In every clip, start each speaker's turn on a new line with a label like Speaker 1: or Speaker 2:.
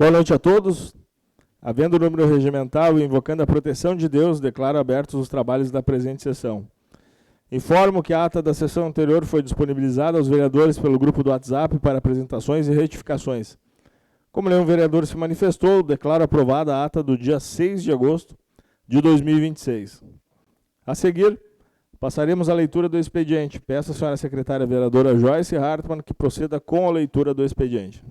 Speaker 1: Boa noite a todos. Havendo o número regimental e invocando a proteção de Deus, declaro abertos os trabalhos da presente sessão. Informo que a ata da sessão anterior foi disponibilizada aos vereadores pelo grupo do WhatsApp para apresentações e retificações. Como nenhum vereador se manifestou, declaro aprovada a ata do dia 6 de agosto de 2026. A seguir, passaremos à leitura do expediente. Peço à senhora secretária vereadora Joyce Hartmann que proceda com a leitura do expediente.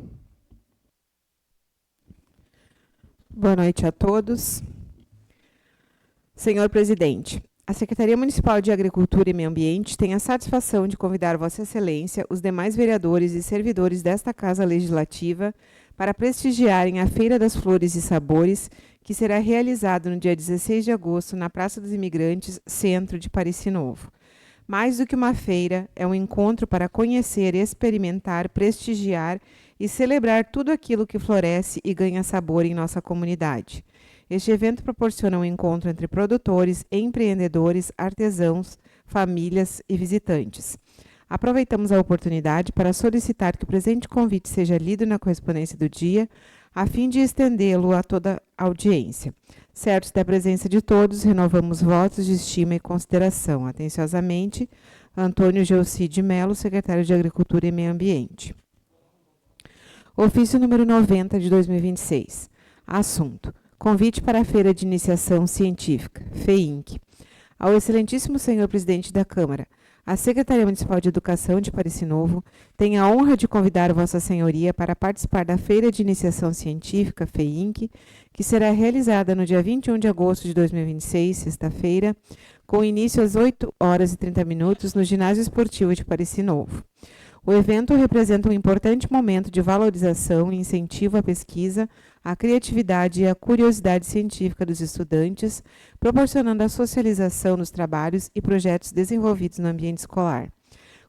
Speaker 2: Boa noite a todos. Senhor presidente, a Secretaria Municipal de Agricultura e Meio Ambiente tem a satisfação de convidar Vossa Excelência, os demais vereadores e servidores desta Casa Legislativa para prestigiarem a Feira das Flores e Sabores, que será realizada no dia 16 de agosto na Praça dos Imigrantes, centro de Parecis Novo. Mais do que uma feira, é um encontro para conhecer, experimentar, prestigiar e celebrar tudo aquilo que floresce e ganha sabor em nossa comunidade. Este evento proporciona um encontro entre produtores, empreendedores, artesãos, famílias e visitantes. Aproveitamos a oportunidade para solicitar que o presente convite seja lido na correspondência do dia, a fim de estendê-lo a toda a audiência. Certos da presença de todos, renovamos votos de estima e consideração. Atenciosamente, Antônio Geocide Melo, secretário de Agricultura e Meio Ambiente. Ofício número 90 de 2026. Assunto: convite para a Feira de Iniciação Científica, FEINC. Ao excelentíssimo senhor presidente da Câmara, a Secretaria Municipal de Educação de Parecis Novo tem a honra de convidar Vossa Senhoria para participar da Feira de Iniciação Científica, FEINC, que será realizada no dia 21 de agosto de 2026, sexta-feira, com início às 8h30 no Ginásio Esportivo de Parecis Novo. O evento representa um importante momento de valorização e incentivo à pesquisa, à criatividade e à curiosidade científica dos estudantes, proporcionando a socialização dos trabalhos e projetos desenvolvidos no ambiente escolar.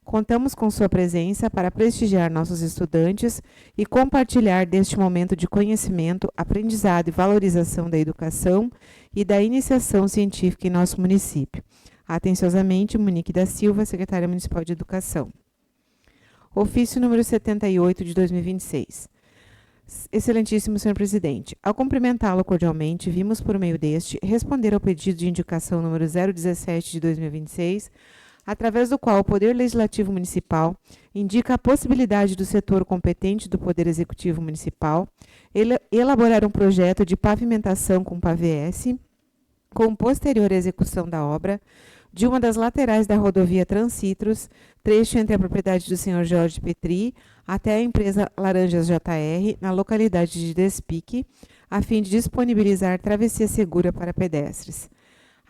Speaker 2: Contamos com sua presença para prestigiar nossos estudantes e compartilhar deste momento de conhecimento, aprendizado e valorização da educação e da iniciação científica em nosso município. Atenciosamente, Monique da Silva, secretária municipal de Educação. Ofício número 78 de 2026. Excelentíssimo senhor presidente, ao cumprimentá-lo cordialmente, vimos por meio deste responder ao pedido de indicação número 017 de 2026, através do qual o Poder Legislativo Municipal indica a possibilidade do setor competente do Poder Executivo Municipal elaborar um projeto de pavimentação com pavés, com posterior execução da obra, de uma das laterais da rodovia Transcitros, trecho entre a propriedade do senhor Jorge Petri até a empresa Laranjas JR, na localidade de Despique, a fim de disponibilizar travessia segura para pedestres.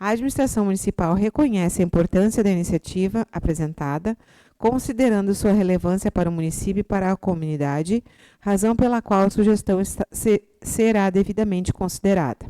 Speaker 2: A administração municipal reconhece a importância da iniciativa apresentada, considerando sua relevância para o município e para a comunidade, razão pela qual a sugestão será devidamente considerada.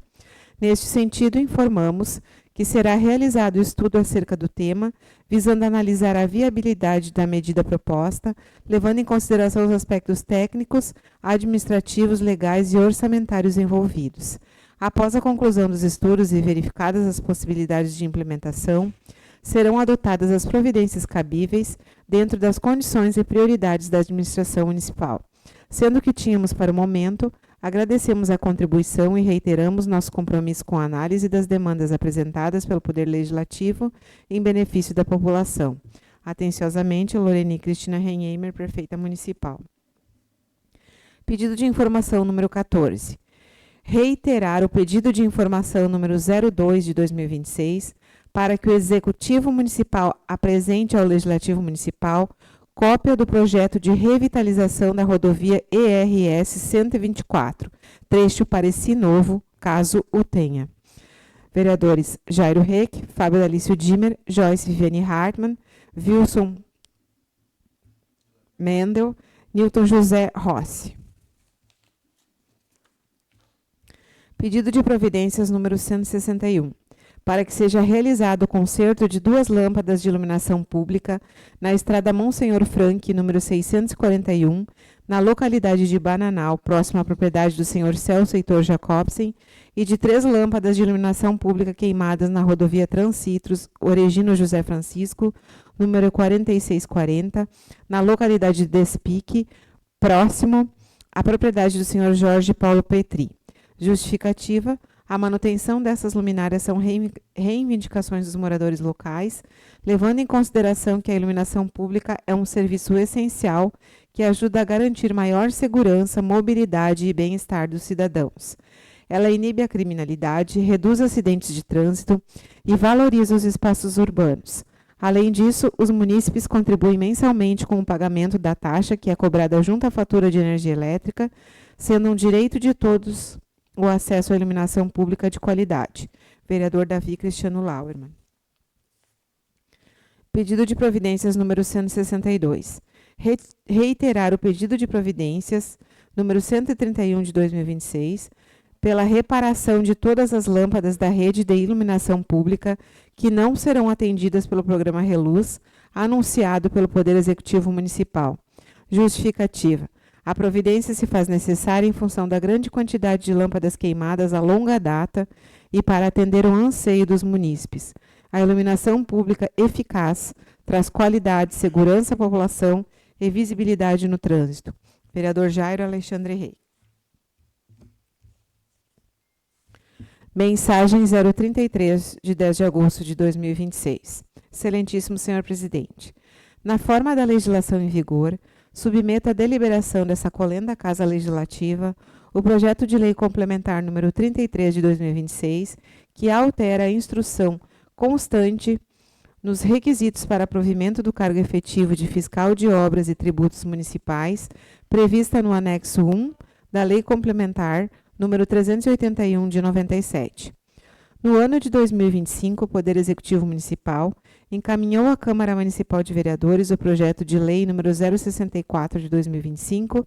Speaker 2: Neste sentido, informamos que será realizado estudo acerca do tema, visando analisar a viabilidade da medida proposta, levando em consideração os aspectos técnicos, administrativos, legais e orçamentários envolvidos. Após a conclusão dos estudos e verificadas as possibilidades de implementação, serão adotadas as providências cabíveis dentro das condições e prioridades da administração municipal. Sendo que tínhamos para o momento, agradecemos a contribuição e reiteramos nosso compromisso com a análise das demandas apresentadas pelo Poder Legislativo em benefício da população. Atenciosamente, Loreni Cristina Renheimer, prefeita municipal. Pedido de informação número 14. Reiterar o pedido de informação número 02 de 2026 para que o Executivo Municipal apresente ao Legislativo Municipal cópia do projeto de revitalização da rodovia ERS 124, trecho Parecis Novo, caso o tenha. Vereadores Jairo Reck, Fábio Dalício Dimmer, Joyce Viviane Hartmann, Wilson Mendel, Newton José Rossi. Pedido de providências número 161. Para que seja realizado o conserto de 2 lâmpadas de iluminação pública na estrada Monsenhor Frank, número 641, na localidade de Bananal, próxima à propriedade do senhor Celso Heitor Jacobsen, e de 3 lâmpadas de iluminação pública queimadas na rodovia Transcitros, Oregino José Francisco, número 4640, na localidade de Despique, próximo a propriedade do Sr. Jorge Paulo Petri. Justificativa: a manutenção dessas luminárias são reivindicações dos moradores locais, levando em consideração que a iluminação pública é um serviço essencial que ajuda a garantir maior segurança, mobilidade e bem-estar dos cidadãos. Ela inibe a criminalidade, reduz acidentes de trânsito e valoriza os espaços urbanos. Além disso, os munícipes contribuem mensalmente com o pagamento da taxa que é cobrada junto à fatura de energia elétrica, sendo um direito de todos o acesso à iluminação pública de qualidade. Vereador Davi Cristiano Lauermann. Pedido de providências número 162. Reiterar o pedido de providências número 131 de 2026 pela reparação de todas as lâmpadas da rede de iluminação pública que não serão atendidas pelo programa Reluz, anunciado pelo Poder Executivo Municipal. Justificativa: a providência se faz necessária em função da grande quantidade de lâmpadas queimadas a longa data e para atender o anseio dos munícipes. A iluminação pública eficaz traz qualidade, segurança à população e visibilidade no trânsito. Vereador Jairo Alexandre Rey. Mensagem 033, de 10 de agosto de 2026. Excelentíssimo senhor presidente, na forma da legislação em vigor, submeto à deliberação dessa colenda Casa Legislativa o projeto de lei complementar número 33 de 2026, que altera a instrução constante nos requisitos para provimento do cargo efetivo de fiscal de obras e tributos municipais, prevista no anexo 1 da Lei Complementar número 381 de 97. No ano de 2025, o Poder Executivo Municipal encaminhou à Câmara Municipal de Vereadores o projeto de lei número 064 de 2025,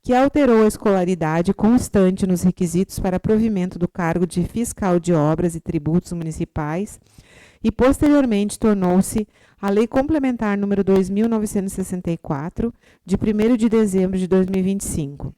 Speaker 2: que alterou a escolaridade constante nos requisitos para provimento do cargo de fiscal de obras e tributos municipais e posteriormente tornou-se a Lei Complementar número 2.964, de 1º de dezembro de 2025.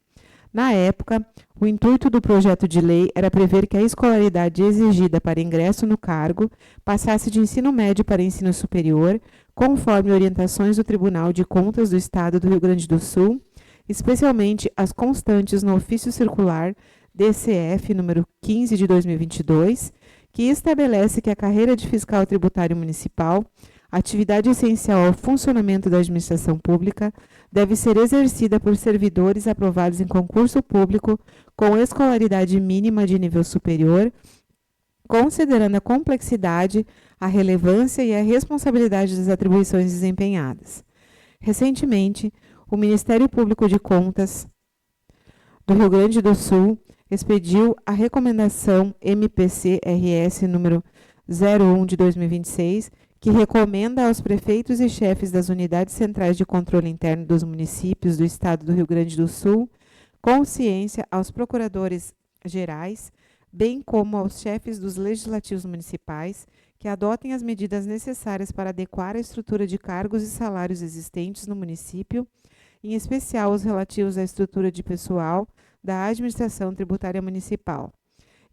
Speaker 2: Na época, o intuito do projeto de lei era prever que a escolaridade exigida para ingresso no cargo passasse de ensino médio para ensino superior, conforme orientações do Tribunal de Contas do Estado do Rio Grande do Sul, especialmente as constantes no ofício circular DCF número 15 de 2022, que estabelece que a carreira de fiscal tributário municipal, atividade essencial ao funcionamento da administração pública, deve ser exercida por servidores aprovados em concurso público com escolaridade mínima de nível superior, considerando a complexidade, a relevância e a responsabilidade das atribuições desempenhadas. Recentemente, o Ministério Público de Contas do Rio Grande do Sul expediu a recomendação MPC-RS número 01 de 2026, que recomenda aos prefeitos e chefes das unidades centrais de controle interno dos municípios do Estado do Rio Grande do Sul, com ciência aos procuradores gerais, bem como aos chefes dos legislativos municipais, que adotem as medidas necessárias para adequar a estrutura de cargos e salários existentes no município, em especial os relativos à estrutura de pessoal da administração tributária municipal.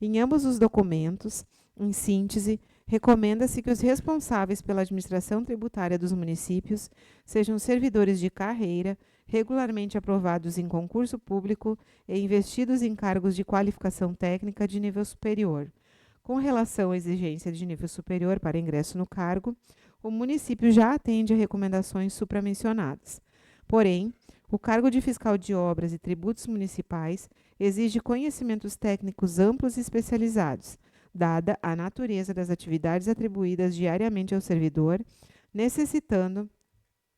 Speaker 2: Em ambos os documentos, em síntese, recomenda-se que os responsáveis pela administração tributária dos municípios sejam servidores de carreira, regularmente aprovados em concurso público e investidos em cargos de qualificação técnica de nível superior. Com relação à exigência de nível superior para ingresso no cargo, o município já atende a recomendações supramencionadas. Porém, o cargo de fiscal de obras e tributos municipais exige conhecimentos técnicos amplos e especializados, dada a natureza das atividades atribuídas diariamente ao servidor, necessitando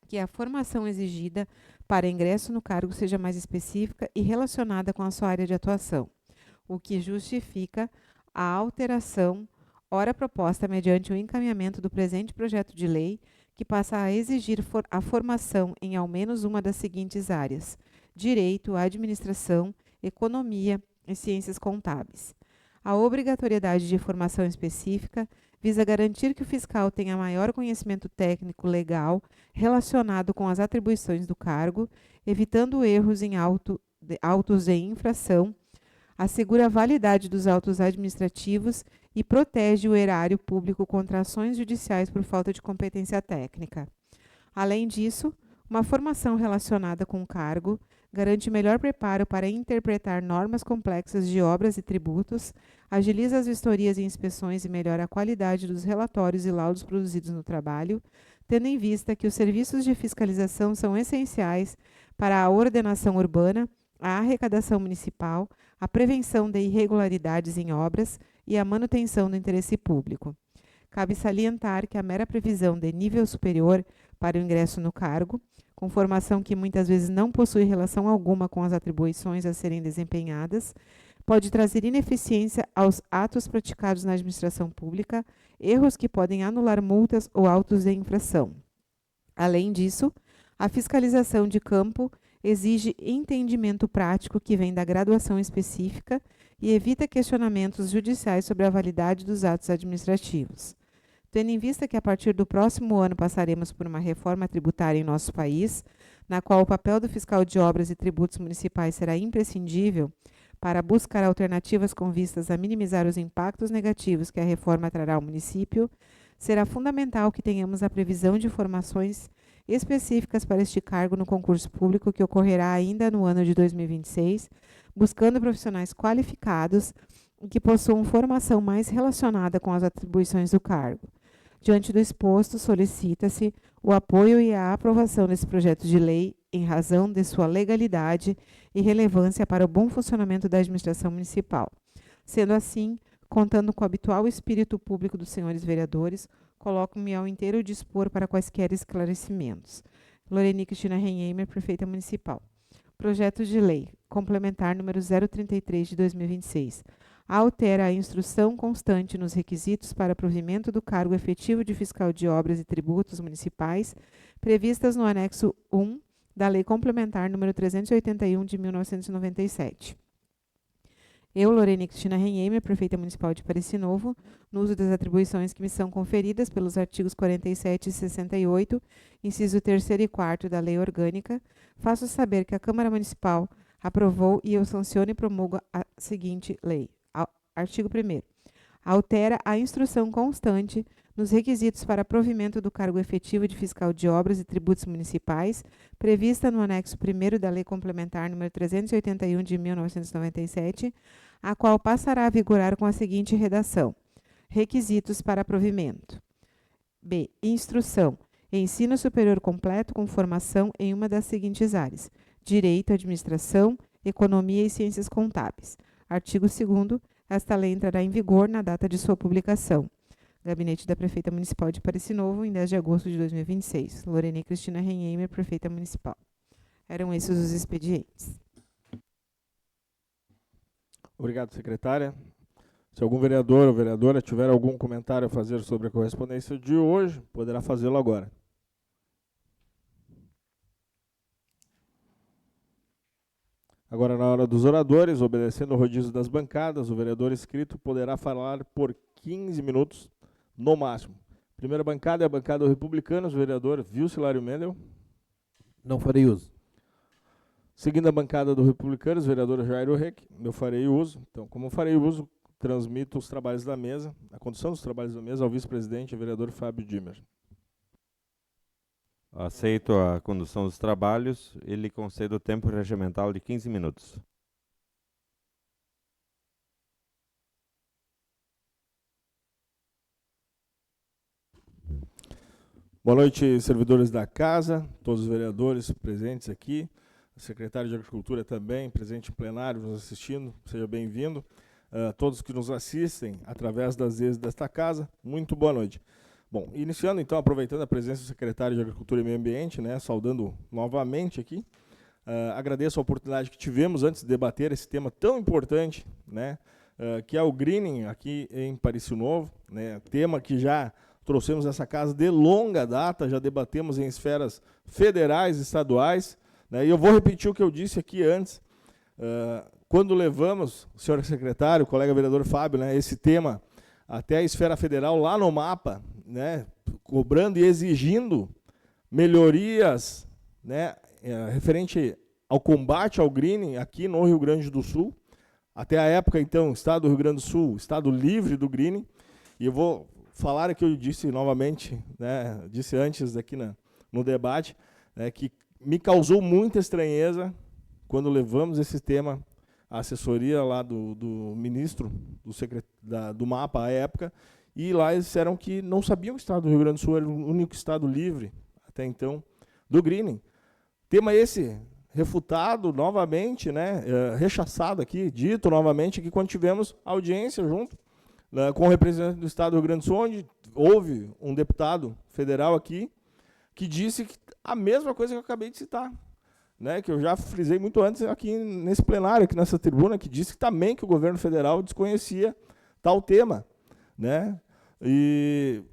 Speaker 2: que a formação exigida para ingresso no cargo seja mais específica e relacionada com a sua área de atuação, o que justifica a alteração, ora proposta mediante o encaminhamento do presente projeto de lei, que passa a exigir a formação em ao menos uma das seguintes áreas: direito, administração, economia e ciências contábeis. A obrigatoriedade de formação específica visa garantir que o fiscal tenha maior conhecimento técnico legal relacionado com as atribuições do cargo, evitando erros em autos de infração, assegura a validade dos autos administrativos e protege o erário público contra ações judiciais por falta de competência técnica. Além disso, uma formação relacionada com o cargo garante melhor preparo para interpretar normas complexas de obras e tributos, agiliza as vistorias e inspeções e melhora a qualidade dos relatórios e laudos produzidos no trabalho, tendo em vista que os serviços de fiscalização são essenciais para a ordenação urbana, a arrecadação municipal, a prevenção de irregularidades em obras e a manutenção do interesse público. Cabe salientar que a mera previsão de nível superior para o ingresso no cargo, com formação que muitas vezes não possui relação alguma com as atribuições a serem desempenhadas, pode trazer ineficiência aos atos praticados na administração pública, erros que podem anular multas ou autos de infração. Além disso, a fiscalização de campo exige entendimento prático que vem da graduação específica e evita questionamentos judiciais sobre a validade dos atos administrativos. Tendo em vista que a partir do próximo ano passaremos por uma reforma tributária em nosso país, na qual o papel do fiscal de obras e tributos municipais será imprescindível para buscar alternativas com vistas a minimizar os impactos negativos que a reforma trará ao município, será fundamental que tenhamos a previsão de formações específicas para este cargo no concurso público que ocorrerá ainda no ano de 2026, buscando profissionais qualificados e que possuam formação mais relacionada com as atribuições do cargo. Diante do exposto, solicita-se o apoio e a aprovação desse projeto de lei em razão de sua legalidade e relevância para o bom funcionamento da administração municipal. Sendo assim, contando com o habitual espírito público dos senhores vereadores, coloco-me ao inteiro dispor para quaisquer esclarecimentos. Loreni Cristina Renheimer, Prefeita Municipal. Projeto de Lei Complementar número 033 de 2026. Altera a instrução constante nos requisitos para provimento do cargo efetivo de fiscal de obras e tributos municipais, previstas no anexo 1 da Lei Complementar número 381 de 1997. Eu, Loreni Cristina Renheimer, Prefeita Municipal de Pareci Novo, no uso das atribuições que me são conferidas pelos artigos 47 e 68, inciso 3º e 4º da Lei Orgânica, faço saber que a Câmara Municipal aprovou e eu sanciono e promulgo a seguinte lei. Artigo 1º. Altera a instrução constante nos requisitos para provimento do cargo efetivo de fiscal de obras e tributos municipais, prevista no anexo 1º da Lei Complementar número 381 de 1997, a qual passará a vigorar com a seguinte redação: requisitos para provimento. B. Instrução. Ensino superior completo com formação em uma das seguintes áreas: Direito, Administração, Economia e Ciências Contábeis. Artigo 2º. Esta lei entrará em vigor na data de sua publicação. Gabinete da Prefeita Municipal de Pareci Novo, em 10 de agosto de 2026. Loreni Cristina Renheimer, Prefeita Municipal. Eram esses os expedientes.
Speaker 1: Obrigado, secretária. Se algum vereador ou vereadora tiver algum comentário a fazer sobre a correspondência de hoje, poderá fazê-lo agora. Agora, na hora dos oradores, obedecendo ao rodízio das bancadas, o vereador inscrito poderá falar por 15 minutos, no máximo. Primeira bancada é a bancada do Republicanos, o vereador Vilcilário Mendel.
Speaker 3: Não farei uso.
Speaker 1: Seguindo a bancada do Republicanos, o vereador Jairo Reck, eu farei uso. Então, como farei uso, transmito os trabalhos da mesa, a condução dos trabalhos da mesa ao vice-presidente, o vereador Fábio Dimmer.
Speaker 4: Aceito a condução dos trabalhos e lhe concedo o tempo regimental de 15 minutos.
Speaker 1: Boa noite, servidores da casa, todos os vereadores presentes aqui, o secretário de Agricultura também, presente em plenário, nos assistindo, seja bem-vindo. Todos que nos assistem através das redes desta casa, muito boa noite. Bom, iniciando então, aproveitando a presença do secretário de Agricultura e Meio Ambiente, né, saudando novamente aqui, agradeço a oportunidade que tivemos antes de debater esse tema tão importante, né, que é o greening aqui em Pareci Novo, né, tema que já trouxemos essa casa de longa data, já debatemos em esferas federais, estaduais, né, e eu vou repetir o que eu disse aqui antes, quando levamos, o senhor secretário, o colega vereador Fábio, né, esse tema até a esfera federal, lá no mapa, né, cobrando e exigindo melhorias, né, referente ao combate ao greening aqui no Rio Grande do Sul. Até a época, então, o estado do Rio Grande do Sul, estado livre do greening. E eu vou falar aqui, eu disse novamente, né, disse antes aqui no debate, né, que me causou muita estranheza quando levamos esse tema à assessoria lá do ministro, do MAPA à época, e lá eles disseram que não sabiam que o estado do Rio Grande do Sul era o único estado livre, até então, do greening. Tema esse refutado novamente, né, rechaçado aqui, dito novamente, que quando tivemos audiência junto com o representante do estado do Rio Grande do Sul, onde houve um deputado federal aqui, que disse a mesma coisa que eu acabei de citar, né, que eu já frisei muito antes aqui nesse plenário, aqui nessa tribuna, que disse também que o governo federal desconhecia tal tema, né, e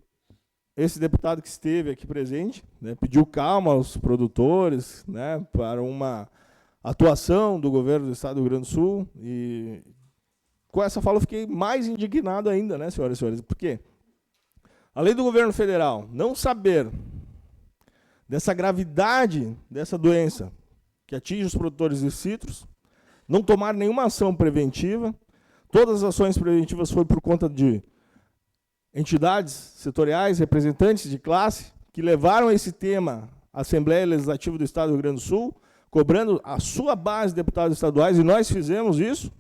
Speaker 1: esse deputado que esteve aqui presente, né, pediu calma aos produtores, né, para uma atuação do governo do estado do Rio Grande do Sul, e com essa fala eu fiquei mais indignado ainda, né, senhoras e senhores, porque além do governo federal não saber dessa gravidade dessa doença que atinge os produtores de citros, não tomar nenhuma ação preventiva, todas as ações preventivas foram por conta de entidades setoriais, representantes de classe, que levaram esse tema à Assembleia Legislativa do Estado do Rio Grande do Sul, cobrando a sua base de deputados estaduais, e nós fizemos isso,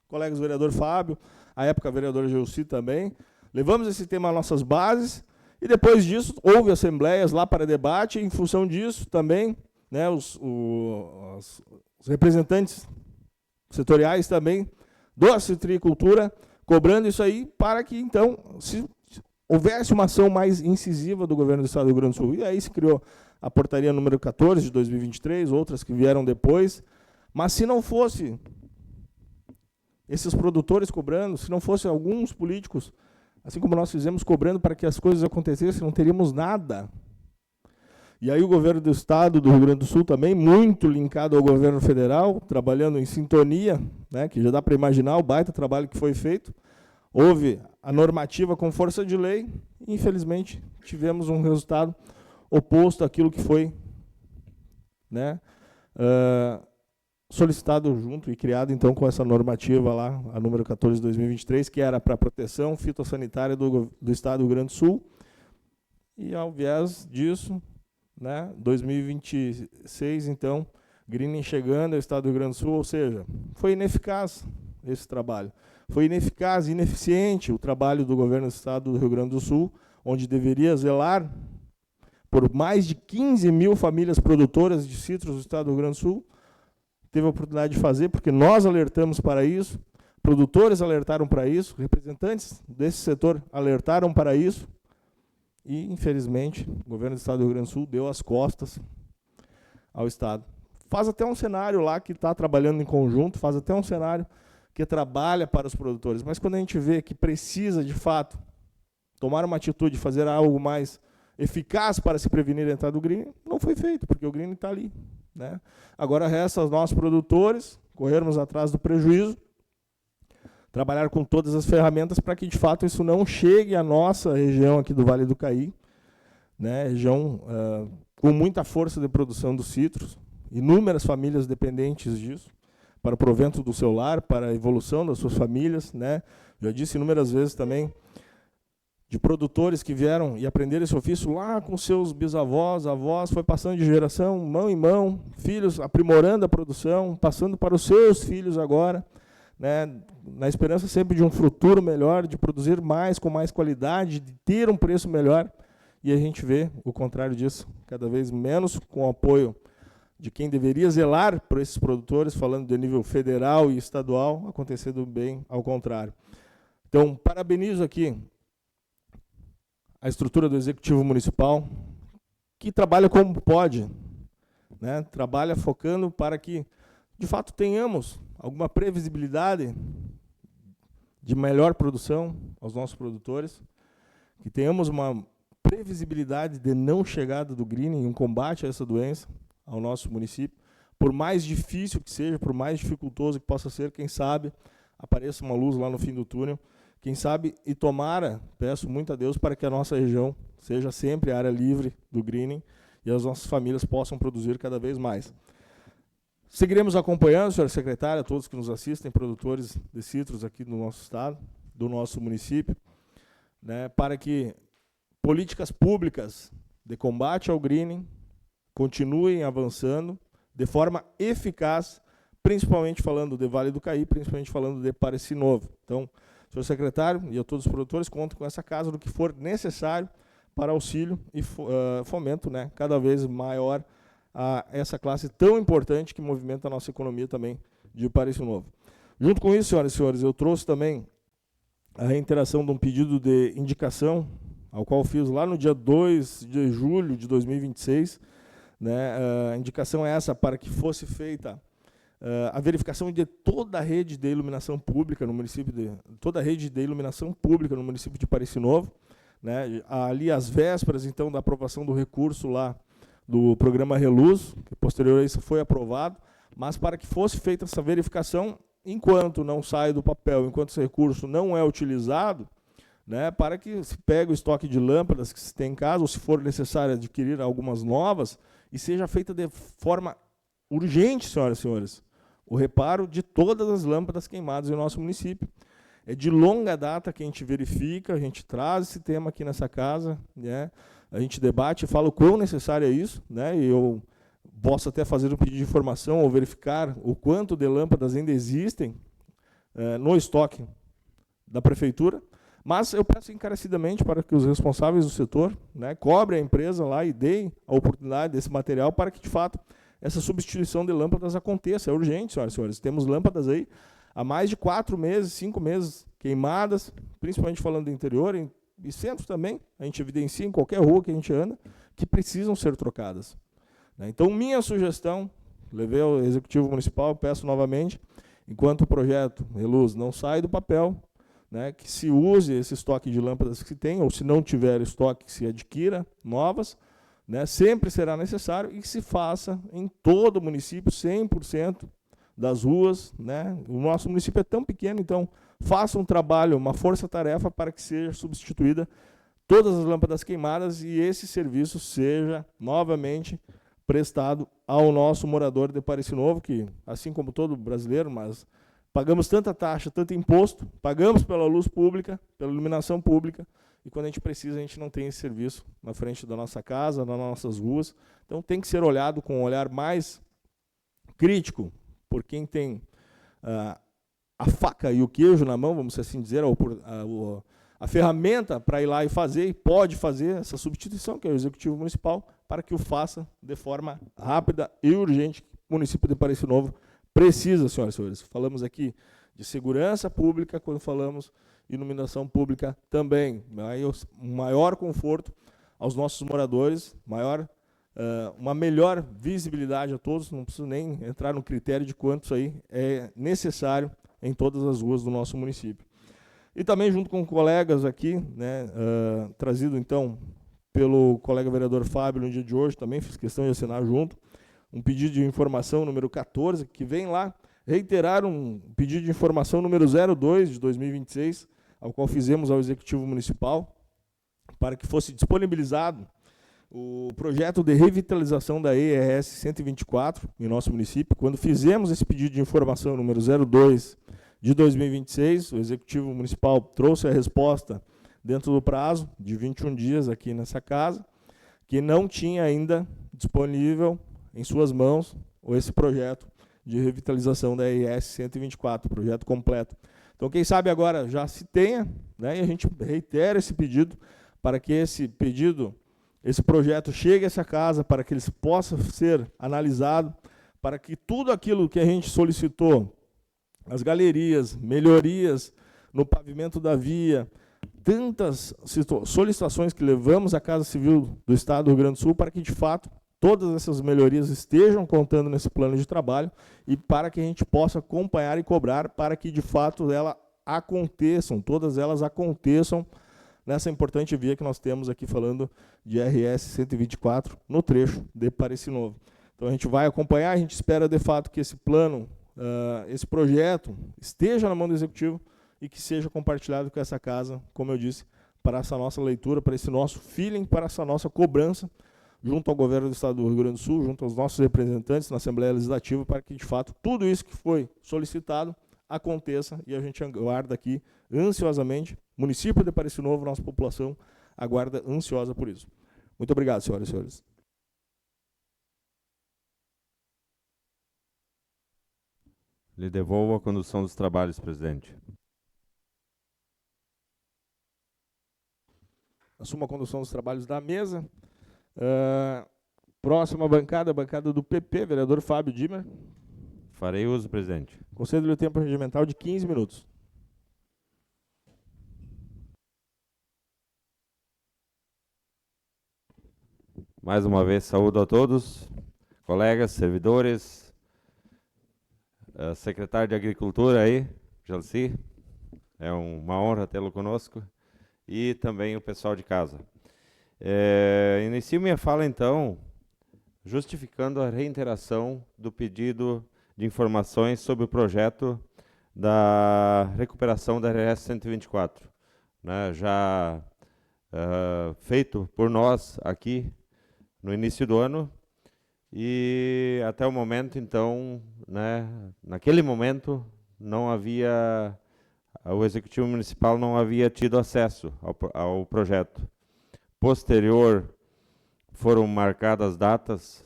Speaker 1: colegas vereador Fábio, à época vereador Gelsi também, levamos esse tema às nossas bases, e depois disso houve assembleias lá para debate, e em função disso também, né, os representantes setoriais também da citricultura, cobrando isso aí para que, então, se houvesse uma ação mais incisiva do governo do estado do Rio Grande do Sul. E aí se criou a portaria número 14 de 2023, outras que vieram depois. Mas se não fosse esses produtores cobrando, se não fosse alguns políticos, assim como nós fizemos, cobrando para que as coisas acontecessem, não teríamos nada. E aí o governo do estado do Rio Grande do Sul também, muito linkado ao governo federal, trabalhando em sintonia, né, que já dá para imaginar o baita trabalho que foi feito. Houve a normativa com força de lei, e infelizmente tivemos um resultado oposto àquilo que foi, né, solicitado junto e criado então com essa normativa lá, a número 14 de 2023, que era para a proteção fitossanitária do estado do Rio Grande do Sul. E ao viés disso, né, 2026, então, greening chegando ao estado do Rio Grande do Sul, ou seja, foi ineficaz esse trabalho. Foi ineficaz e ineficiente o trabalho do governo do estado do Rio Grande do Sul, onde deveria zelar por mais de 15 mil famílias produtoras de citros do estado do Rio Grande do Sul. Teve a oportunidade de fazer, porque nós alertamos para isso, produtores alertaram para isso, representantes desse setor alertaram para isso, e, infelizmente, o governo do estado do Rio Grande do Sul deu as costas ao estado. Faz até um cenário lá que está trabalhando em conjunto, faz até um cenário que trabalha para os produtores, mas quando a gente vê que precisa, de fato, tomar uma atitude, fazer algo mais eficaz para se prevenir a entrada do greening, não foi feito, porque o greening está ali, né? Agora resta aos nossos produtores corrermos atrás do prejuízo, trabalhar com todas as ferramentas para que, de fato, isso não chegue à nossa região aqui do Vale do Caí, né? Região com muita força de produção dos citros, inúmeras famílias dependentes disso, para o provento do seu lar, para a evolução das suas famílias, né? Já disse inúmeras vezes também de produtores que vieram e aprenderam esse ofício lá com seus bisavós, avós, foi passando de geração, mão em mão, filhos aprimorando a produção, passando para os seus filhos agora, né? Na esperança sempre de um futuro melhor, de produzir mais, com mais qualidade, de ter um preço melhor, e a gente vê o contrário disso, cada vez menos com o apoio de quem deveria zelar por esses produtores, falando de nível federal e estadual, acontecendo bem ao contrário. Então, parabenizo aqui a estrutura do Executivo Municipal, que trabalha como pode, né? Trabalha focando para que, de fato, tenhamos alguma previsibilidade de melhor produção aos nossos produtores, que tenhamos uma previsibilidade de não chegada do greening, um combate a essa doença ao nosso município, por mais difícil que seja, por mais dificultoso que possa ser, quem sabe apareça uma luz lá no fim do túnel, quem sabe, e tomara, peço muito a Deus para que a nossa região seja sempre área livre do greening e as nossas famílias possam produzir cada vez mais. Seguiremos acompanhando, senhora secretária, todos que nos assistem, produtores de citros aqui do nosso estado, do nosso município, né, para que políticas públicas de combate ao greening continuem avançando de forma eficaz principalmente falando de Vale do Caí, principalmente falando de Pareci Novo. Então, senhor secretário e a todos os produtores, contam com essa casa do que for necessário para auxílio e fomento, né, cada vez maior a essa classe tão importante que movimenta a nossa economia também de Pareci Novo. Junto com isso, senhoras e senhores, eu trouxe também a reiteração de um pedido de indicação, ao qual fiz lá no dia 2 de julho de 2026. Né, a indicação é essa para que fosse feita a verificação de toda a rede de iluminação pública no município toda a rede de iluminação pública no município de Pareci Novo, né, ali às vésperas então da aprovação do recurso lá do programa Reluz, que posterior a isso foi aprovado, mas para que fosse feita essa verificação, enquanto não sai do papel, enquanto esse recurso não é utilizado, né, para que se pegue o estoque de lâmpadas que se tem em casa, ou se for necessário adquirir algumas novas, e seja feita de forma urgente, senhoras e senhores, o reparo de todas as lâmpadas queimadas em nosso município. É de longa data que a gente verifica, a gente traz esse tema aqui nessa casa, né, a gente debate e fala o quão necessário é isso, né, e eu posso até fazer um pedido de informação ou verificar o quanto de lâmpadas ainda existem no estoque da prefeitura, mas eu peço encarecidamente para que os responsáveis do setor, né, cobrem a empresa lá e deem a oportunidade desse material para que, de fato, essa substituição de lâmpadas aconteça. É urgente, senhoras e senhores. Temos lâmpadas aí há mais de 4 meses, 5 meses queimadas, principalmente falando do interior e centro também. A gente evidencia em qualquer rua que a gente anda, que precisam ser trocadas. Então, minha sugestão, levei ao Executivo Municipal, peço novamente, enquanto o projeto Reluz não sai do papel, né, que se use esse estoque de lâmpadas que se tem, ou se não tiver estoque, que se adquira novas, né, sempre será necessário, e que se faça em todo o município, 100% das ruas. Né. O nosso município é tão pequeno, então faça um trabalho, uma força-tarefa para que seja substituída todas as lâmpadas queimadas e esse serviço seja novamente prestado ao nosso morador de Pareci Novo, que, assim como todo brasileiro, mas pagamos tanta taxa, tanto imposto, pagamos pela luz pública, pela iluminação pública, e quando a gente precisa, a gente não tem esse serviço na frente da nossa casa, nas nossas ruas. Então tem que ser olhado com um olhar mais crítico por quem tem a faca e o queijo na mão, vamos assim dizer, a ferramenta para ir lá e fazer, e pode fazer essa substituição, que é o Executivo Municipal, para que o faça de forma rápida e urgente, que o município de Pareci Novo precisa, senhoras e senhores. Falamos aqui de segurança pública, quando falamos iluminação pública também. Aí, maior conforto aos nossos moradores, uma melhor visibilidade a todos, não preciso nem entrar no critério de quanto isso aí é necessário em todas as ruas do nosso município. E também, junto com colegas aqui, né, trazido então pelo colega vereador Fábio no dia de hoje, também fiz questão de assinar junto, um pedido de informação número 14, que vem lá reiterar um pedido de informação número 02 de 2026, ao qual fizemos ao Executivo Municipal, para que fosse disponibilizado o projeto de revitalização da ERS 124 em nosso município. Quando fizemos esse pedido de informação número 02 de 2026, o Executivo Municipal trouxe a resposta dentro do prazo de 21 dias aqui nessa casa, que não tinha ainda disponível em suas mãos esse projeto de revitalização da ERS 124, projeto completo. Então, quem sabe agora já se tenha, né, e a gente reitera esse pedido para que esse projeto chegue a essa casa, para que ele possa ser analisado, para que tudo aquilo que a gente solicitou, as galerias, melhorias no pavimento da via, tantas solicitações que levamos à Casa Civil do Estado do Rio Grande do Sul, para que, de fato, todas essas melhorias estejam contando nesse plano de trabalho e para que a gente possa acompanhar e cobrar para que, de fato, todas elas aconteçam nessa importante via que nós temos aqui falando de RS 124 no trecho de Pareci Novo. Então a gente vai acompanhar, a gente espera de fato que esse plano, esse projeto esteja na mão do Executivo e que seja compartilhado com essa casa, como eu disse, para essa nossa leitura, para esse nosso feeling, para essa nossa cobrança, junto ao governo do Estado do Rio Grande do Sul, junto aos nossos representantes na Assembleia Legislativa, para que, de fato, tudo isso que foi solicitado aconteça, e a gente aguarda aqui ansiosamente, município de Pareci Novo, nossa população aguarda ansiosa por isso. Muito obrigado, senhoras e senhores.
Speaker 4: Lhe devolvo a condução dos trabalhos, presidente.
Speaker 1: Assumo a condução dos trabalhos da mesa. Próxima bancada, a bancada do PP, vereador Fábio Dimer.
Speaker 4: Farei uso, presidente.
Speaker 1: Concedo-lhe o tempo regimental de 15 minutos.
Speaker 4: Mais uma vez, saúdo a todos, colegas, servidores, secretário de Agricultura aí, Jalci, é uma honra tê-lo conosco, e também o pessoal de casa. Inicio minha fala, então, justificando a reiteração do pedido de informações sobre o projeto da recuperação da RS 124, né, já feito por nós aqui no início do ano, e até o momento, então, né, naquele momento, não havia, o Executivo Municipal não havia tido acesso ao projeto. Posterior, foram marcadas datas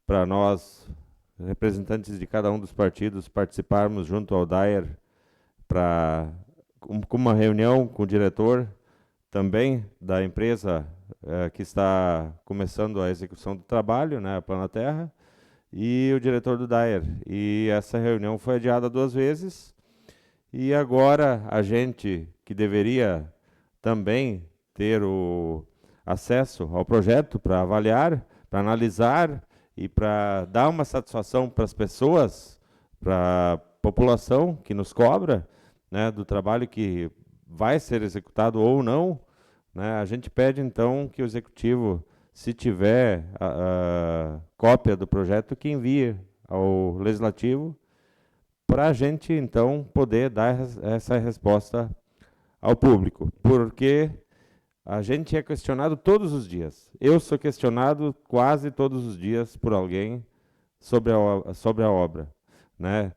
Speaker 4: para nós, representantes de cada um dos partidos, participarmos junto ao DAER com uma reunião com o diretor também da empresa que está começando a execução do trabalho, né, a Planaterra, e o diretor do DAER. E essa reunião foi adiada 2 vezes, e agora a gente, que deveria também ter o acesso ao projeto para avaliar, para analisar e para dar uma satisfação para as pessoas, para a população que nos cobra, né, do trabalho que vai ser executado ou não, né, a gente pede, então, que o Executivo, se tiver a cópia do projeto, que envie ao Legislativo, para a gente, então, poder dar essa resposta ao público. Porque a gente é questionado todos os dias. Eu sou questionado quase todos os dias por alguém sobre a obra, né?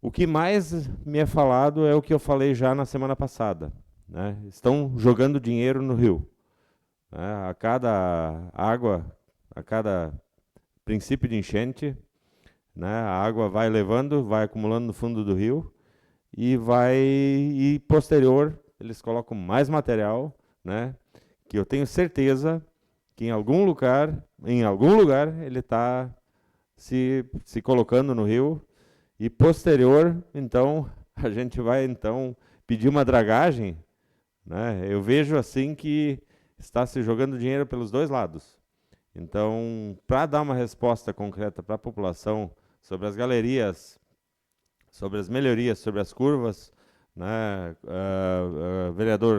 Speaker 4: O que mais me é falado é o que eu falei já na semana passada, né? Estão jogando dinheiro no rio, né? A cada água, a cada princípio de enchente, né, a água vai levando, vai acumulando no fundo do rio e posterior eles colocam mais material, né, que eu tenho certeza que em algum lugar ele está se colocando no rio, e posterior, então, a gente vai então pedir uma dragagem, né? Eu vejo assim que está se jogando dinheiro pelos 2 lados. Então, para dar uma resposta concreta para a população sobre as galerias, sobre as melhorias, sobre as curvas, né,